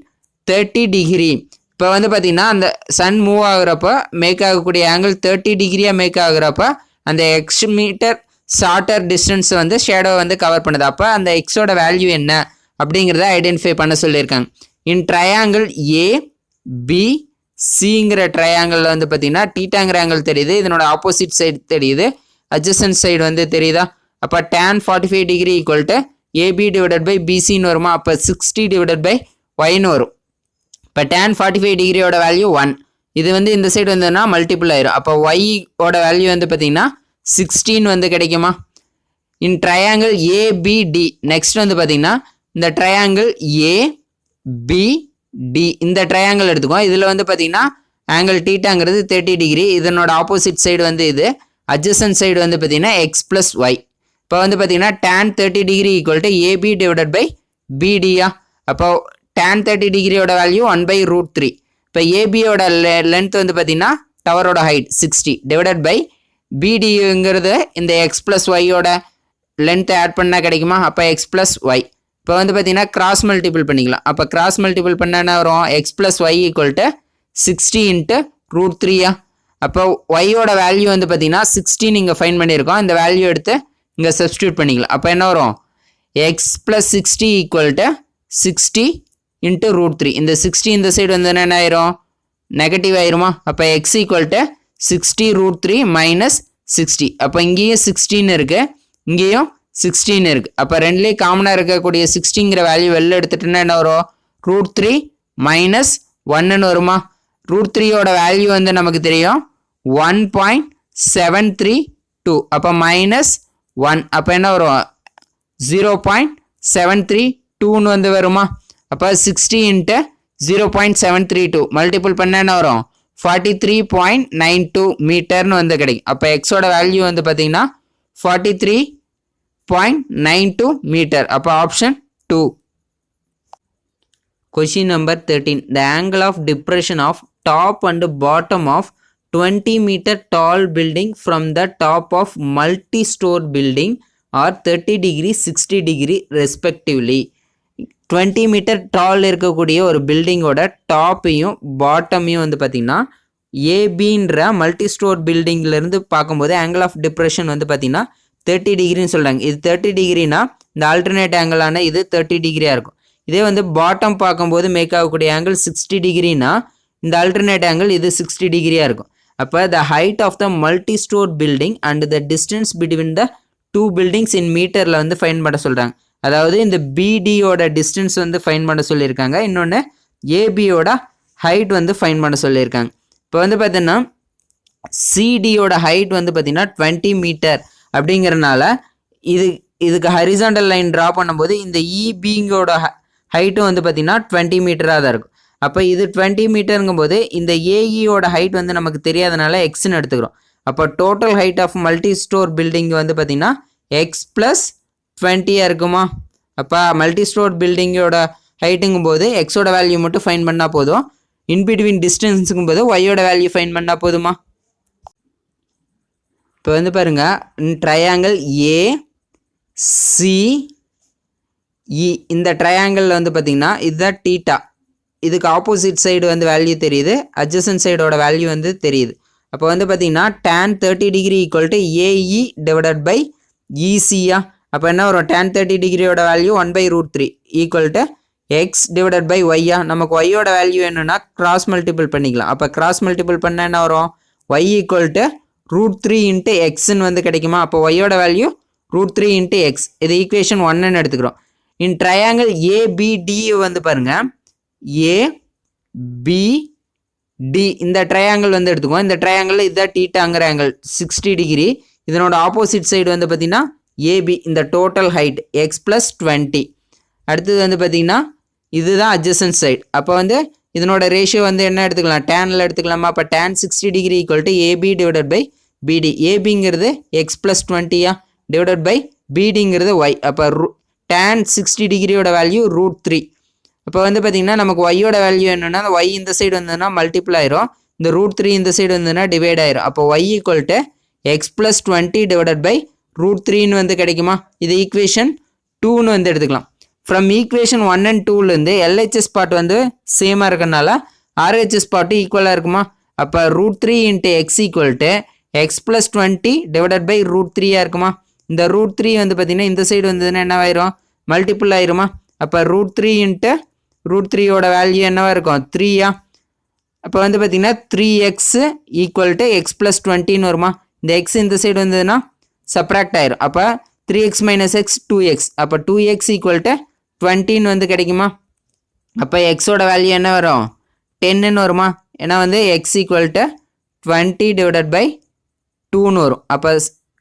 [SPEAKER 1] 30 degree, இப்போ வந்து பார்த்தீங்கன்னா அந்த சன் மூவ் ஆகுறப்ப மேக் ஆகக்கூடிய ஆங்கிள் 30 டிகிரியாக மேக் ஆகுறப்ப அந்த எக்ஸ் மீட்டர் ஷார்ட்டர் டிஸ்டன்ஸ் வந்து ஷேடோ வந்து கவர் பண்ணுது. அப்போ அந்த எக்ஸோட வேல்யூ என்ன அப்படிங்கிறத ஐடென்டிஃபை பண்ண சொல்லியிருக்காங்க. இன் ட்ரையாங்கிள் ஏபிசிங்கிற ட்ரையாங்கிளில் வந்து பார்த்தீங்கன்னா டீட்டாங்கிற ஆங்கிள் தெரியுது, இதனோட ஆப்போசிட் சைடு தெரியுது, அட்ஜசன்ட் சைடு வந்து தெரியுதா. அப்போ tan 45 degree equal to AB divided by பிசின்னு வருமா, அப்போ 60 டிவைடட் பை ஒய்னு வரும். இப்போ tan 45 டிகிரியோட வேல்யூ 1, இது வந்து இந்த சைடு வந்ததுன்னா மல்டிபிள் ஆயிரும். அப்போ ஒய்யோட வேல்யூ வந்து பார்த்தீங்கன்னா 16 வந்து கிடைக்குமா. இன் ட்ரையாங்கிள் ஏபிடி, நெக்ஸ்ட் வந்து பார்த்தீங்கன்னா இந்த ட்ரையாங்கிள் ஏபிடி இந்த ட்ரையாங்கிள் எடுத்துக்கோ. இதில் வந்து பார்த்தீங்கன்னா ஆங்கிள் டீட்டாங்கிறது 30 டிகிரி, இதனோட ஆப்போசிட் சைடு வந்து இது, அட்ஜசன்ட் சைடு வந்து பார்த்தீங்கன்னா எக்ஸ் ப்ளஸ் ஒய். இப்போ வந்து பார்த்தீங்கன்னா tan 30 degree equal to AB divided by பிடியா. அப்போ tan 30 டிகிரியோட வேல்யூ 1/√3. இப்போ ஏபியோட லென்த் வந்து பார்த்தீங்கன்னா டவரோட ஹைட் 60 டிவைடட் பை பிடிங்கிறது இந்த எக்ஸ் ப்ளஸ் ஒய்யோட லென்த்தை ஆட் பண்ணால் கிடைக்குமா. அப்போ எக்ஸ் ப்ளஸ் ஒய். இப்போ வந்து பார்த்தீங்கன்னா கிராஸ் மல்டிபிள் பண்ணிக்கலாம். அப்போ கிராஸ் மல்டிபிள் பண்ண என்ன வரும், X plus Y equal to 60 × √3. அப்போ ஒய்யோட வேல்யூ வந்து பார்த்தீங்கன்னா 16 இங்கே ஃபைன் பண்ணியிருக்கோம், இந்த வேல்யூ எடுத்து இங்கே சப்ஸ்டியூட் பண்ணிக்கலாம். அப்போ என்ன வரும், எக்ஸ் ப்ளஸ் 60 ஈக்குவல் டு 60 × √3. இந்த 60 இந்த சைடு வந்து என்ன ஆயிரும், நெகட்டிவ் ஆயிருமா. அப்போ எக்ஸ் ஈக்குவல் டு 60√3 மைனஸ் 60. அப்போ இங்கேயும் 16 இருக்குது, இங்கேயும் 16 இருக்குது. அப்போ ரெண்டுலேயும் காமனாக இருக்கக்கூடிய 60ங்கிற வேல்யூ வெளில எடுத்துட்டுன்னா என்ன வரும், √3 மைனஸ் 1ன்னு வருமா. √3யோட வேல்யூ வந்து நமக்கு தெரியும் 1.732. அப்போ மைனஸ் 1, அப்போ என்ன வரும் 0.732ன்னு வந்து வருமா. அப்போ 60 × 0.732 மல்டிபிள் பண்ண என்ன வரும் 43.92 மீட்டர்னு வந்து கிடைக்கும். அப்போ எக்ஸோட வேல்யூ வந்து பார்த்தீங்கன்னா 43.92 மீட்டர். அப்போ option 2. Question number 13. The angle of depression of top and bottom of 20 meter tall building from the top of multi-store building are 30 degree 60 degree respectively. 20 metre டால் இருக்கக்கூடிய ஒரு பில்டிங்கோட டாப்பையும் பாட்டமையும் வந்து பார்த்திங்கன்னா ஏபின்ற மல்டி ஸ்டோர் பில்டிங்லேருந்து பார்க்கும்போது ஆங்கிள் ஆஃப் டிப்ரெஷன் வந்து பார்த்திங்கன்னா 30 டிகிரின்னு சொல்கிறாங்க. இது 30 டிகிரினா இந்த ஆல்டர்னேட் ஆங்கிளான இது 30 டிகிரியாக இருக்கும். இதே வந்து பாட்டம் பார்க்கும்போது மேக் ஆகக்கூடிய ஆங்கிள் 60 டிகிரினா இந்த ஆல்டர்னேட் ஆங்கிள் இது 60 டிகிரியாக இருக்கும். அப்போ the height of the multi store building and the distance between the 2 buildings in மீட்டரில் வந்து ஃபைன் பண்ண சொல்கிறாங்க. அதாவது இந்த பிடியோட டிஸ்டன்ஸ் வந்து ஃபைன் பண்ண சொல்லியிருக்காங்க, இன்னொன்று ஏபியோட ஹைட் வந்து ஃபைன் பண்ண சொல்லியிருக்காங்க. இப்போ வந்து பார்த்தீங்கன்னா சிடியோட ஹைட் வந்து பார்த்தீங்கன்னா 20 மீட்டர் அப்படிங்கிறனால இதுக்கு ஹரிசாண்டல் லைன் ட்ரா பண்ணும்போது இந்த இபிங்கோட ஹைட்டும் வந்து பார்த்தீங்கன்னா 20 மீட்டராக தான் இருக்கும். அப்போ இது 20 மீட்டருங்கும் போது இந்த ஏஇயோட ஹைட் வந்து நமக்கு தெரியாதனால எக்ஸ்ன்னு எடுத்துக்கிறோம். அப்போ total height of multi store building வந்து பார்த்தீங்கன்னா எக்ஸ் ப்ளஸ் 20 இருக்குமா. அப்போ மல்டி ஸ்டோர் பில்டிங்கோட ஹைட்டுங்கும் போது எக்ஸோட வேல்யூ மட்டும் ஃபைன் பண்ணால் போதும், இன்பிட்வீன் டிஸ்டன்ஸுங்கும் போது ஒய்யோட வேல்யூ ஃபைன் பண்ணால் போதுமா. இப்போ வந்து பாருங்கள், ட்ரையாங்கிள் ஏசிஇ இந்த ட்ரையாங்கிளில் வந்து பார்த்திங்கன்னா இதுதான் டீட்டா, இதுக்கு ஆப்போசிட் சைடு வந்து வேல்யூ தெரியுது, அட்ஜசன்ட் சைடோட வேல்யூ வந்து தெரியுது. அப்போ வந்து பார்த்திங்கன்னா tan 30 degree equal to AE divided by இசியா. அப்போ என்ன வரும், tan 30 டிகிரியோட value 1/√3 equal to x divided by ஒய்யா. நமக்கு ஒய்யோட வேல்யூ என்னென்னா கிராஸ் மல்டிபிள் பண்ணிக்கலாம். அப்போ கிராஸ் மல்டிபிள் பண்ண என்ன வரும், ஒய் ஈக்குவல் டு √3 × எக்ஸ்ன்னு வந்து கிடைக்குமா. அப்போ ஒய்யோட வேல்யூ √3 × எக்ஸ், இது ஈக்குவேஷன் 1ன்னு எடுத்துக்கிறோம். இன் ட்ரையாங்கிள் ஏபிடி வந்து பாருங்கள், ஏபிடி இந்த ட்ரையாங்கிள் வந்து எடுத்துக்குவோம். இந்த ட்ரையாங்கிள் இதுதான் டீட்டாங்கிற ஆங்கிள் 60 டிகிரி, இதனோட ஆப்போசிட் சைடு வந்து பார்த்திங்கன்னா ஏபி இந்த டோட்டல் ஹைட் எக்ஸ் ப்ளஸ் 20. அடுத்தது வந்து பார்த்திங்கன்னா இதுதான் அட்ஜசன்ட் சைடு. அப்போ வந்து இதனோட ரேஷியோ வந்து என்ன எடுத்துக்கலாம், டேனில் எடுத்துக்கலாமா. அப்போ tan 60 degree equal to AB divided by BD. ஏபிங்கிறது எக்ஸ் ப்ளஸ் 20 டிவைடட் பை பிடிங்கிறது ஒய். அப்போ tan 60 டிகிரியோட வேல்யூ √3. அப்போ வந்து பார்த்திங்கன்னா நமக்கு ஒய்யோட வேல்யூ என்னென்னா, அந்த ஒய் இந்த சைடு வந்ததுன்னா மல்டிபிள் ஆயிரும், இந்த √3 இந்த சைடு வந்ததுன்னா டிவைட் ஆயிரும். அப்போ y equal to X plus 20 divided by √3ன்னு வந்து கிடைக்குமா? இது ஈக்குவேஷன் 2ன்னு வந்து எடுத்துக்கலாம். ஃப்ரம் ஈக்குவேஷன் 1 and 2லேருந்து எல்ஹெச்எஸ் பார்ட் வந்து சேமாக இருக்கனால ஆர்ஹெச்எஸ் பார்ட்டு ஈக்குவலாக இருக்குமா? அப்போ √3 × X equal to X plus 20 divided by √3 இருக்குமா? இந்த √3 வந்து பார்த்தீங்கன்னா இந்த சைடு வந்ததுன்னா என்னவாயிரும்? மல்டிபிள் ஆயிருமா? அப்போ √3 × √3யோட வேல்யூ என்னவா இருக்கும்? 3யா? அப்போ வந்து பார்த்தீங்கன்னா 3x equal to X plus 20ன்னு வருமா? இந்த எக்ஸ் இந்த சைடு வந்ததுன்னா சப்ராக்ட் ஆயிரும். அப்போ 3x - x 2x. அப்போ 2x ஈக்குவல் டு 20ன்னு வந்து கிடைக்குமா? அப்போ எக்ஸோட வேல்யூ என்ன வரும்? 10ன்னு வருமா? ஏன்னா வந்து X equal to 20 divided by 2ன்னு வரும். அப்போ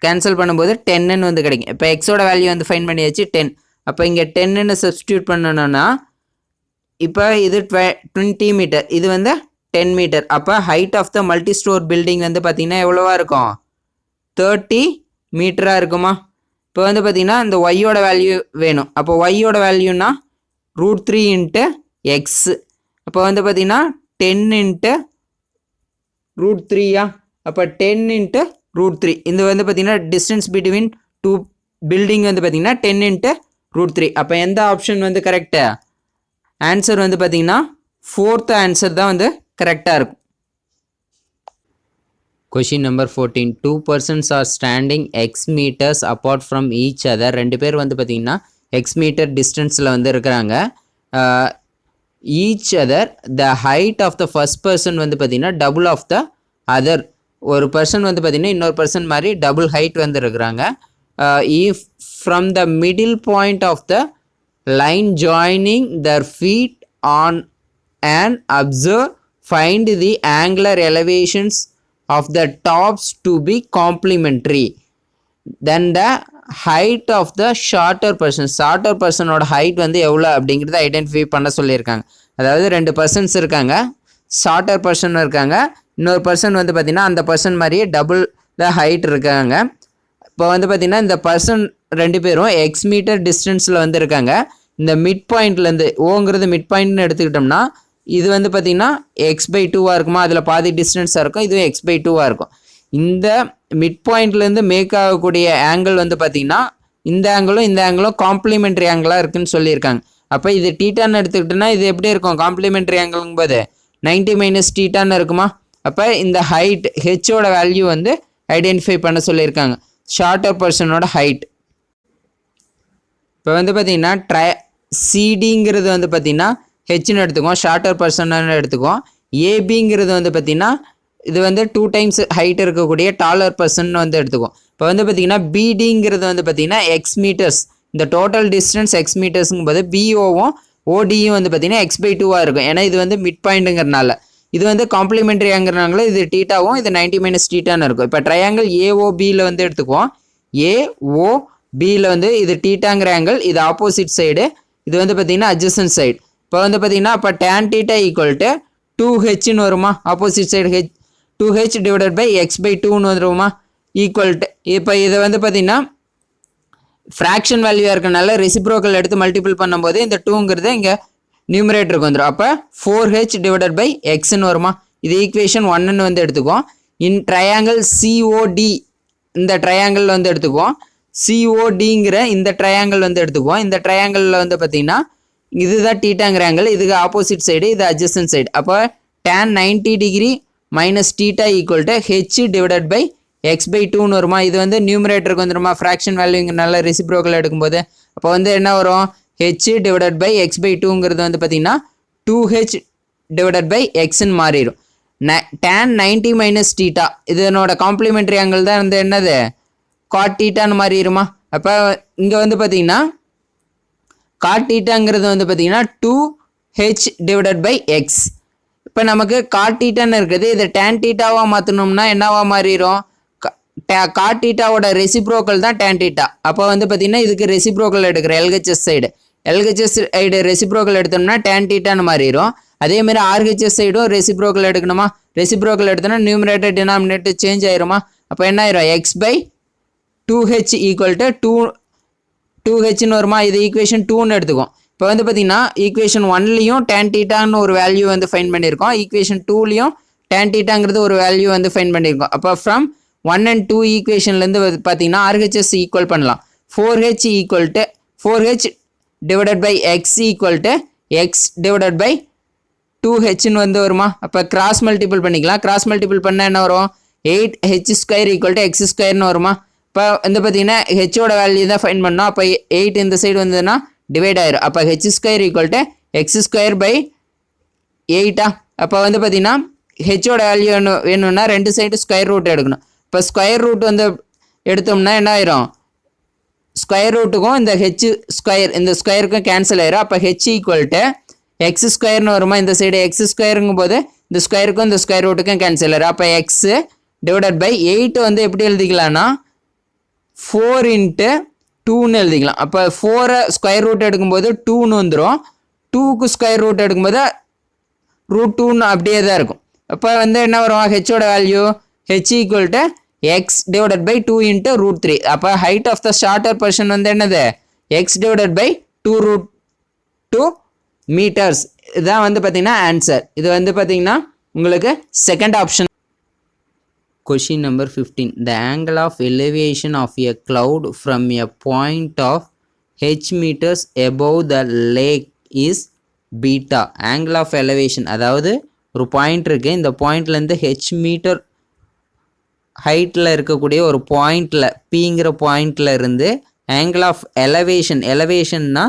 [SPEAKER 1] கேன்சல் பண்ணும்போது 10ன்னு வந்து கிடைக்கும். இப்போ எக்ஸோட வேல்யூ வந்து ஃபைன் பண்ணியாச்சு 10. அப்போ இங்கே 10ன்னு சப்ஸ்டியூட் பண்ணணும்னா இப்போ இது 20 மீட்டர், இது வந்து 10 மீட்டர். அப்போ height of the multi store building வந்து பார்த்தீங்கன்னா எவ்வளோவா இருக்கும்? 30 மீட்டராக இருக்குமா? இப்போ வந்து பார்த்தீங்கன்னா இந்த ஒய்யோட வேல்யூ வேணும். அப்போ ஒய்யோட வேல்யூனா √3 × எக்ஸ். அப்போ வந்து பார்த்தீங்கன்னா 10 × √3யா? அப்போ 10 × √3. இது வந்து பார்த்தீங்கன்னா டிஸ்டன்ஸ் பிட்வீன் 2 பில்டிங் வந்து பார்த்தீங்கன்னா 10 × √3. அப்போ எந்த ஆப்ஷன் வந்து கரெக்டு? ஆன்சர் வந்து பார்த்தீங்கன்னா 4th ஆன்சர் தான் வந்து கரெக்டாக இருக்கும். Question number 14. 2 persons are standing x meters apart from each other. ரெண்டு பேர் வந்து பார்த்தீங்கன்னா x மீட்டர் டிஸ்டன்ஸில் வந்து இருக்கிறாங்க. Each other the height of the first person வந்து பார்த்தீங்கன்னா டபுள் ஆஃப் த அதர். ஒரு பர்சன் வந்து பார்த்தீங்கன்னா இன்னொரு பர்சன் மாதிரி டபுள் ஹைட் வந்து இருக்கிறாங்க. If from the middle point of the line joining their feet on and observe, find the angular elevations of the tops to be complementary, then the height of the shorter person ஓட height வந்து எவ்வளோ அப்படிங்கிறத identify பண்ண சொல்லியிருக்காங்க. அதாவது ரெண்டு persons இருக்காங்க, shorter person இருக்காங்க, இன்னொரு பர்சன் வந்து பார்த்திங்கன்னா அந்த பர்சன் மாதிரியே டபுள் த ஹைட் இருக்காங்க. இப்போ வந்து பார்த்திங்கன்னா இந்த பர்சன் ரெண்டு பேரும் எக்ஸ் மீட்டர் டிஸ்டன்ஸில் வந்து இருக்காங்க. இந்த மிட் பாயிண்ட்லேருந்து ஓங்கிறது மிட் பாயிண்ட்னு எடுத்துக்கிட்டோம்னா இது வந்து பார்த்திங்கன்னா x/2 இருக்குமா? அதில் பாதி டிஸ்டன்ஸாக இருக்கும், இதுவும் x/2 இருக்கும். இந்த மிட் பாயிண்ட்லேருந்து மேக் ஆகக்கூடிய ஆங்கிள் வந்து பார்த்திங்கன்னா இந்த ஆங்கிளும் காம்ப்ளிமெண்ட்ரி ஆங்கிளாக இருக்குதுன்னு சொல்லியிருக்காங்க. அப்போ இது டீட்டான்னு எடுத்துக்கிட்டோன்னா இது எப்படி இருக்கும்? காம்ப்ளிமெண்ட்ரி ஆங்கிள்ங்கும் போது 90 - டீட்டான்னு இருக்குமா? அப்போ இந்த ஹைட் ஹெச்சோட வேல்யூ வந்து ஐடென்டிஃபை பண்ண சொல்லியிருக்காங்க, ஷார்ட்டர் பர்சனோட ஹைட். இப்போ வந்து பார்த்திங்கன்னா சிடிங்கிறது வந்து பார்த்திங்கன்னா ஹெச்னு எடுத்துக்குவோம், ஷார்ட்டர் பர்சன்னு எடுத்துக்குவோம். ஏபிங்கிறது வந்து பார்த்திங்கன்னா இது வந்து 2 times ஹைட் இருக்கக்கூடிய டாலர் பர்சன் வந்து எடுத்துக்குவோம். இப்போ வந்து பார்த்திங்கன்னா பிடிங்கிறது வந்து பார்த்திங்கன்னா எக்ஸ் மீட்டர்ஸ், இந்த டோட்டல் டிஸ்டன்ஸ் எக்ஸ் மீட்டர்ஸுங்கும் போது பிஓவும் ஓடியும் வந்து பார்த்திங்கன்னா x/2 இருக்கும். ஏன்னா இது வந்து மிட் பாயிண்ட்டுங்கிறனால. இது வந்து காம்ப்ளிமெண்ட்ரி ஆங்கிறனால இது டீட்டாவும் இது 90 - டீட்டான்னு இருக்கும். இப்போ ட்ரையாங்கிள் ஏஓபியில் வந்து எடுத்துக்குவோம். ஏஓபியில் வந்து இது டீட்டாங்கிற ஆங்கிள், இது ஆப்போசிட் சைடு, இது வந்து பார்த்திங்கன்னா அட்ஜசன்ட் சைடு. இப்போ வந்து பார்த்தீங்கன்னா அப்போ tan θ ஈக்குவல் டு 2hன்னு வருமா? Opposite side 2h divided by x/2ன்னு வந்துருமா? ஈக்குவல் டு இப்போ இதை வந்து பார்த்தீங்கன்னா ஃப்ராக்ஷன் வேல்யூவாக இருக்கனால ரெசிப்ரோக்கல் எடுத்து மல்டிபிள் பண்ணும்போது இந்த 2ங்கிறது இங்கே நியூமரேட்டருக்கு வந்துடும். அப்போ 4h டிவைடட் பை xன்னு வருமா? இது ஈக்குவேஷன் 1ன்னு வந்து எடுத்துக்குவோம். இன் ட்ரையாங்கிள் சிஓடி இந்த ட்ரையாங்கிள் வந்து எடுத்துக்குவோம். சிஓடிங்கிற இந்த ட்ரையாங்கிள் வந்து எடுத்துக்குவோம். இந்த ட்ரையாங்கிளில் வந்து பார்த்தீங்கன்னா இதுதான் டீட்டாங்கிற ஆங்கிள், இதுக்கு ஆப்போசிட் சைடு, இது அட்ஜசன்ட் சைடு. அப்போ tan 90° - θ equal to h divided by x/2ன்னு வருமா? இது வந்து நியூமரேட்டருக்கு வந்துடுமா? ஃப்ராக்ஷன் வேல்யூங்கிறனால ரெசிப்ரோக்கல் எடுக்கும்போது அப்போ வந்து என்ன வரும்? ஹெச் டிவைடட் பை x/2ங்கிறது வந்து பார்த்திங்கன்னா 2h டிவைடட் பை எக்ஸ்ன்னு மாறிடும். tan 90 - θ இதனோட காம்ப்ளிமெண்ட்ரி ஆங்கிள் தான் வந்து என்னது? cot θன்னு மாறிடுமா? அப்போ இங்கே வந்து பார்த்திங்கன்னா cot θங்கிறது வந்து பார்த்திங்கன்னா 2h டிவைடட் பை எக்ஸ். இப்போ நமக்கு cot θன்னு இருக்குது, இதை tan θவாக மாற்றணும்னா என்னவா மாறிடும்? cot θவோட ரெசிப்ரோக்கல் தான் tan θ. அப்போ வந்து பார்த்திங்கன்னா இதுக்கு ரெசிப்ரோக்கல் எடுக்கிற LHS side, LHS side reciprocal எடுத்தோம்னா tan θன்னு மாறிடும். அதேமாதிரி RHS சைடும் ரெசிப்ரோக்கல் எடுக்கணுமா? ரெசிப்ரோக்கல் எடுத்தோம்னா நியூமரேட்டர் டினாமினேட்டர் சேஞ்ச் ஆயிருமா? அப்போ என்ன ஆயிரும்? x/2h ஈக்குவல் டு 2hன்னு வருமா? இது ஈக்குவேஷன் 2ன்னு எடுத்துக்கும். இப்போ வந்து பார்த்திங்கன்னா ஈக்குவேஷன் 1லேயும் tan θன்னு ஒரு வேல்யூ வந்து ஃபைன் பண்ணியிருக்கோம், ஈக்குவேஷன் 2லேயும் tan θங்கிறது ஒரு வேல்யூ வந்து ஃபைன் பண்ணியிருக்கோம். அப்போ ஃப்ரம் 1 and 2 ஈக்குவேஷன்லேருந்து பார்த்தீங்கன்னா RHS ஈக்குவல் பண்ணலாம். 4H equal to 4H divided by x equal to x divided by 2Hன்னு வந்து வருமா? அப்போ கிராஸ் மல்டிபிள் பண்ணிக்கலாம். கிராஸ் மல்டிபிள் பண்ணால் என்ன வரும்? 8H square equal to X ஸ்கொயர்னு வருமா? இப்போ வந்து பார்த்தீங்கன்னா ஹெச்சோட வேல்யூ தான் ஃபைன் பண்ணோம். அப்போ 8 இந்த சைடு வந்ததுன்னா டிவைட் ஆயிரும். அப்போ H square equal to X square by 8. அப்போ வந்து பார்த்தீங்கன்னா ஹெச்சோட வேல்யூ வேணும்னா ரெண்டு சைடு ஸ்கொயர் ரூட் எடுக்கணும். இப்போ ஸ்கொயர் ரூட் வந்து எடுத்தோம்னா என்ன ஆயிரும்? ஸ்கொயர் ரூட்டுக்கும் இந்த ஹெச் ஸ்கொயர் இந்த ஸ்கொயருக்கும் கேன்சல் ஆயிரும். அப்போ ஹெச் ஈக்குவல் டு எக்ஸ் ஸ்கொயர்னு வருமா? இந்த சைடு எக்ஸ் ஸ்கொயருங்கும் போது இந்த ஸ்கொயருக்கும் இந்த ஸ்கொயர் ரூட்டுக்கும் கேன்சல் ஆயிரும். அப்போ எக்ஸ் டிவைடட் பை 8 வந்து எப்படி எழுதிக்கலாம்னா 4 into 2ன்னு எழுதிக்கலாம். அப்போ 4 ஸ்கொயர் ரூட் எடுக்கும்போது 2ன்னு வந்துடும். 2க்கு ஸ்கொயர் ரூட் எடுக்கும்போது √2ன்னு அப்படியே தான் இருக்கும். அப்போ வந்து என்ன வரும்? ஹெச்சோட value h equal to x divided by 2 into √3. அப்போ height of the shorter person வந்து என்னது? X divided by 2√2 metres. இதுதான் வந்து பார்த்தீங்கன்னா ஆன்சர். இது வந்து பார்த்தீங்கன்னா உங்களுக்கு second option. Question number 15. The angle of elevation of a cloud from a point of h meters above the lake is beta. Angle of elevation அதாவது ஒரு பாயிண்ட் இருக்கு. இந்த பாயிண்ட்லேருந்து h மீட்டர் ஹைட்டில் இருக்கக்கூடிய ஒரு பாயிண்டில் பிங்கிற பாயிண்டில் இருந்து ஆங்கிள் ஆஃப் எலவேஷன்னா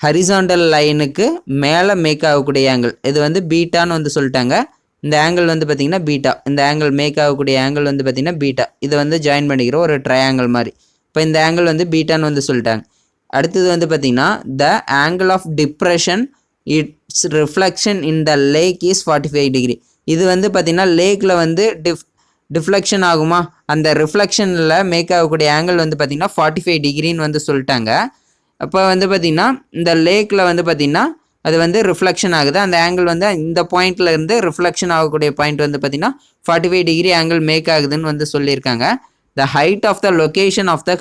[SPEAKER 1] ஹரிசாண்டல் லைனுக்கு மேலே மேக் ஆகக்கூடிய ஆங்கிள். இது வந்து பீட்டான்னு வந்து சொல்லிட்டாங்க. இந்த ஆங்கிள் வந்து பார்த்தீங்கன்னா பீட்டா. இந்த ஆங்கிள் மேக் ஆகக்கூடிய ஆங்கிள் வந்து பார்த்தீங்கன்னா பீட்டா. இதை வந்து ஜாயின் பண்ணிக்கிற ஒரு ட்ரையாங்கிள் மாதிரி. இப்போ இந்த ஆங்கிள் வந்து பீட்டான்னு வந்து சொல்லிட்டாங்க. அடுத்தது வந்து பார்த்தீங்கன்னா the angle of depression it's reflection in the lake is 45 degree. இது வந்து பார்த்தீங்கன்னா லேக்கில் வந்து டிஃப்ளெக்ஷன் ஆகுமா? அந்த ரிஃப்ளெக்ஷனில் மேக் ஆகக்கூடிய ஆங்கிள் வந்து பார்த்தீங்கன்னா 45 டிகிரின்னு வந்து சொல்லிட்டாங்க. அப்போ வந்து பார்த்தீங்கன்னா இந்த லேக்கில் வந்து பார்த்தீங்கன்னா அது வந்து ரிஃப்ளெக்ஷன் ஆகுது. அந்த ஆங்கிள் வந்து இந்த பாயிண்ட்ல இருந்து ரிஃப்ளெக்ஷன் ஆகக்கூடிய பாயிண்ட் வந்து பார்த்தீங்கன்னா 45 டிகிரி ஆங்கிள் மேக் ஆகுதுன்னு வந்து சொல்லியிருக்காங்க. The height of the location of the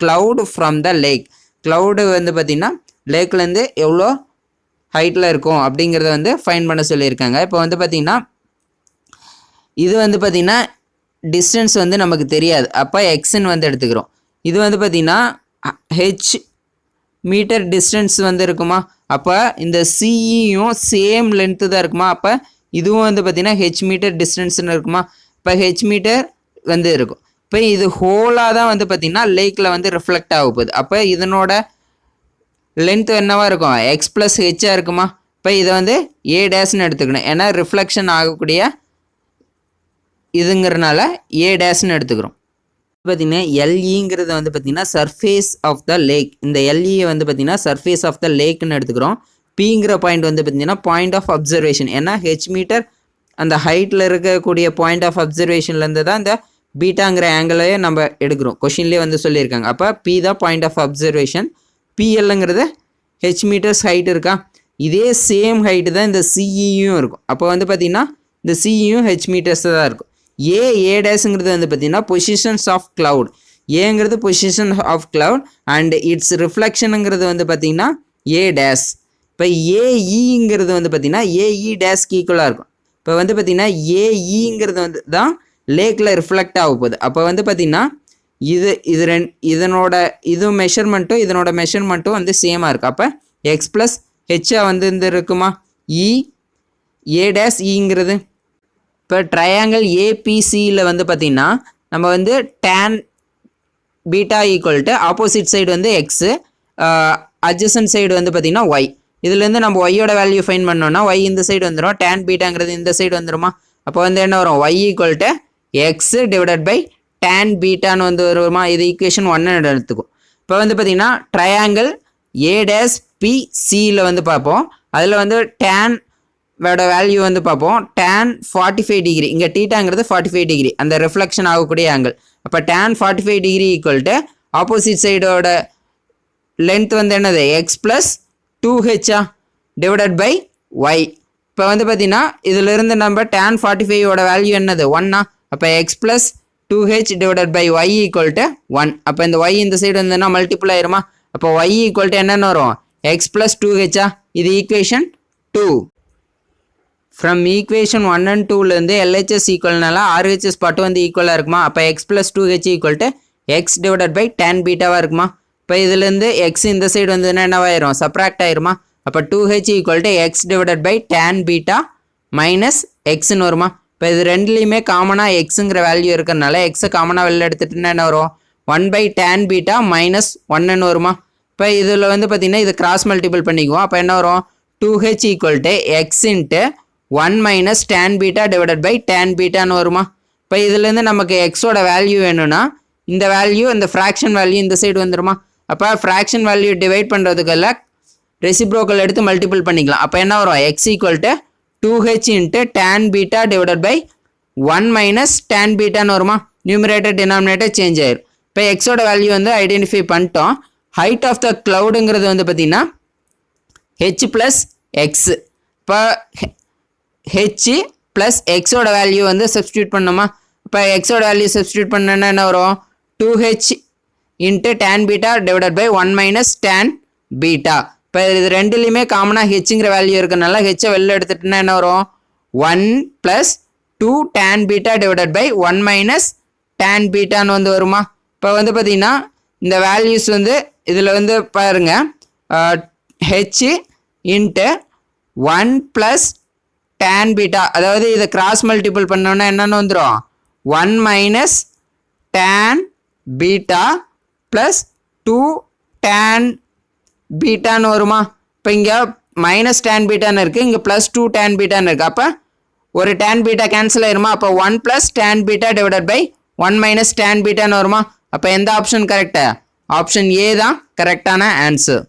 [SPEAKER 1] cloud from the lake. Cloud வந்து பார்த்தீங்கன்னா லேக்லேருந்து எவ்வளோ ஹைட்டில் இருக்கும் அப்படிங்கிறத வந்து ஃபைன் பண்ண சொல்லியிருக்காங்க. இப்போ வந்து பார்த்தீங்கன்னா இது வந்து பார்த்தீங்கன்னா டிஸ்டன்ஸ் வந்து நமக்கு தெரியாது. அப்போ எக்ஸ்ன்னு வந்து எடுத்துக்கிறோம். இது வந்து பார்த்தீங்கன்னா ஹெச் மீட்டர் டிஸ்டன்ஸ் வந்து இருக்குமா? அப்போ இந்த சிஇயும் சேம் லென்த்து தான் இருக்குமா? அப்போ இதுவும் வந்து பார்த்தீங்கன்னா ஹெச் மீட்டர் டிஸ்டன்ஸ்னு இருக்குமா? இப்போ ஹெச் மீட்டர் வந்து இருக்கும். இப்போ இது ஹோலாக தான் வந்து பார்த்தீங்கன்னா லேக்கில் வந்து ரிஃப்ளெக்ட் ஆக போகுது. அப்போ இதனோட லென்த் என்னவா இருக்கும்? எக்ஸ் ப்ளஸ் ஹெச்சாக இருக்குமா? இப்போ இதை வந்து ஏ டேஷ்னு எடுத்துக்கணும். ஏன்னா ரிஃப்ளெக்ஷன் ஆகக்கூடிய இதுங்கிறனால ஏ டேஷ்னு எடுத்துக்கிறோம். பார்த்தீங்கன்னா எல்இங்கிறது வந்து பார்த்தீங்கன்னா சர்ஃபேஸ் ஆஃப் த லேக். இந்த எல்இ வந்து பார்த்தீங்கன்னா சர்ஃபேஸ் ஆஃப் த லேக்னு எடுத்துக்கிறோம். பிங்கிற பாயிண்ட் வந்து பார்த்தீங்கன்னா பாயிண்ட் ஆஃப் அப்சர்வேஷன். ஏன்னா ஹெச் மீட்டர் அந்த ஹைட்டில் இருக்கக்கூடிய பாயிண்ட் ஆஃப் அப்சர்வேஷன்லேருந்து தான் இந்த பீட்டாங்கிற ஆங்கிளையே நம்ம எடுக்கிறோம். கொஷின்லேயே வந்து சொல்லியிருக்காங்க. அப்போ பி தான் பாயிண்ட் ஆஃப் அப்சர்வேஷன். பிஎல்ங்கிறது ஹெச் மீட்டர்ஸ் ஹைட் இருக்கா? இதே சேம் ஹைட்டு தான் இந்த சிஇயும் இருக்கும். அப்போ வந்து பார்த்தீங்கன்னா இந்த சிஇயும் ஹெச் மீட்டர்ஸ் தான் இருக்கும். ஏ டேஸுங்கிறது வந்து பார்த்தீங்கன்னா பொசிஷன்ஸ் ஆஃப் கிளவுட். ஏங்கிறது position of cloud and its ரிஃப்ளெக்ஷனுங்கிறது வந்து பார்த்தீங்கன்னா ஏ டேஸ். இப்போ ஏஇங்கிறது வந்து பார்த்தீங்கன்னா ஏஇ டேஸ்க்கு ஈக்குவலாக இருக்கும். இப்போ வந்து பார்த்தீங்கன்னா ஏஇங்கிறது வந்து தான் லேக்கில் ரிஃப்ளெக்ட் ஆக போகுது. அப்போ வந்து பார்த்தீங்கன்னா இதனோட மெஷர்மெண்ட்டும் இதனோட மெஷர்மெண்ட்டும் வந்து சேமாக இருக்குது. அப்போ எக்ஸ் ப்ளஸ் ஹெச்சாக வந்து இருக்குமா? ஏ டேஸ் இங்கிறது. இப்போ ட்ரையாங்கிள் ஏபிசியில் வந்து பார்த்திங்கன்னா நம்ம வந்து tan beta equal to opposite side வந்து எக்ஸு, அட்ஜசன்ட் சைடு வந்து பார்த்திங்கன்னா ஒய். இதுலேருந்து நம்ம ஒய்யோட வேல்யூ ஃபைன் பண்ணோன்னா ஒய் இந்த சைடு வந்துடும், tan பீட்டாங்கிறது இந்த சைடு வந்துடுமா? அப்போ வந்து என்ன வரும்? Y equal to x divided by tan பீட்டான்னு வந்து வருமா? இது ஈக்குவேஷன் 1 எடுத்துக்கும். இப்போ வந்து பார்த்திங்கன்னா ட்ரையாங்கிள் ஏ டேஸ் பிசியில் வந்து பார்ப்போம். அதில் வந்து tan வேட வேல்யூ வந்து பார்ப்போம். tan 45 டிகிரி, இங்கே டீட்டாங்கிறது 45 டிகிரி அந்த ரிஃப்ளெக்ஷன் ஆகக்கூடிய ஆங்கிள். அப்போ tan 45 degree equal to opposite சைடோட லென்த் வந்து என்னது? எக்ஸ் ப்ளஸ் 2ஹெச்சா டிவைடட் பை ஒய். இப்போ வந்து பார்த்தீங்கன்னா இதிலிருந்து நம்ம tan 45ஓட வேல்யூ என்னது? 1. அப்போ X plus 2h divided by Y equal to 1. அப்போ இந்த ஒய் இந்த சைடு வந்துன்னா மல்டிபிள் ஆயிருமா? அப்போ ஒய் ஈக்குவல் டு என்னென்னு வரும்? எக்ஸ் ப்ளஸ் 2ஹெச்சா. இது ஈக்குவேஷன் 2. ஃப்ரம் ஈக்குவேஷன் 1 and 2லேருந்து LHS ஈக்குவல்னால RHS பாட்டு வந்து ஈக்குவலாக இருக்குமா? அப்போ X plus 2H equal to x divided by tan பீட்டாவாக இருக்குமா? இப்போ இதுலேருந்து எக்ஸ் இந்த சைடு வந்ததுன்னா என்னவாயிரும்? சப்ராக்ட் ஆயிருமா? அப்போ 2H equal to x divided by tan beta minus எக்ஸ்ன்னு வருமா? இப்போ இது ரெண்டுலேயுமே காமனாக எக்ஸுங்கிற வேல்யூ இருக்கிறனால எக்ஸை காமனாக வெளில எடுத்துட்டுன்னா என்ன வரும்? 1 tan பீட்டா மைனஸ் 1ன்னு வருமா? இப்போ இதில் வந்து பார்த்தீங்கன்னா இது கிராஸ் மல்டிபிள் பண்ணிக்குவோம். அப்போ என்ன வரும்? 2H equal to X into 1 minus tan beta divided by tan பீட்டான்னு வருமா? இப்போ இதுலேருந்து நமக்கு எக்ஸோட வேல்யூ வேணும்னா இந்த வேல்யூ இந்த ஃப்ராக்ஷன் வேல்யூ இந்த சைடு வந்துடுமா? அப்போ ஃப்ராக்ஷன் வேல்யூ டிவைட் பண்ணுறதுக்கெல்லாம் ரெசிப்ரோக்கல் எடுத்து மல்டிபிள் பண்ணிக்கலாம். அப்போ என்ன வரும்? X equal to 2H into tan beta divided by 1 minus tan பீட்டான்னு வருமா? நியூமரேட்டர் டினாமினேட்டர் சேஞ்ச் ஆயிரும். இப்போ எக்ஸோட வேல்யூ வந்து ஐடென்டிஃபை பண்ணிட்டோம். ஹைட் ஆஃப் த க்ளவுடுங்கிறது வந்து பார்த்தீங்கன்னா ஹெச் ப்ளஸ் எக்ஸ். இப்போ ஹெச் ப்ளஸ் எக்ஸோட வேல்யூ வந்து சப்ஸ்டியூட் பண்ணோமா? இப்போ எக்ஸோட வேல்யூ சப்ஸ்டியூட் பண்ணோன்னா என்ன வரும்? 2H into tan beta divided by 1 minus tan beta. இப்போ இது ரெண்டுலேயுமே காமனாக ஹெச்சுங்கிற வேல்யூ இருக்கனால ஹெச்சை வெளில எடுத்துட்டுனா என்ன வரும்? 1 plus 2 tan beta divided by 1 minus tan பீட்டான்னு வந்து வருமா? இப்போ வந்து பார்த்தீங்கன்னா இந்த வேல்யூஸ் வந்து இதில் வந்து பாருங்கள், H into 1 plus tan beta, அதாவது இதை கிராஸ் மல்டிபிள் பண்ணோன்னா என்னென்னு வந்துடும்? 1 minus tan beta plus 2 tan பீட்டான்னு வருமா? இப்போ இங்கே மைனஸ் tan பீட்டான்னு இருக்குது, இங்கே ப்ளஸ் 2 tan பீட்டான்னு இருக்குது. அப்போ ஒரு tan பீட்டா கேன்சல் ஆயிருமா? அப்போ 1 plus tan beta divided by 1 minus tan பீட்டான்னு வருமா? அப்போ எந்த ஆப்ஷன் கரெக்டு? ஆப்ஷன் ஏ தான் கரெக்டான ஆன்சர்.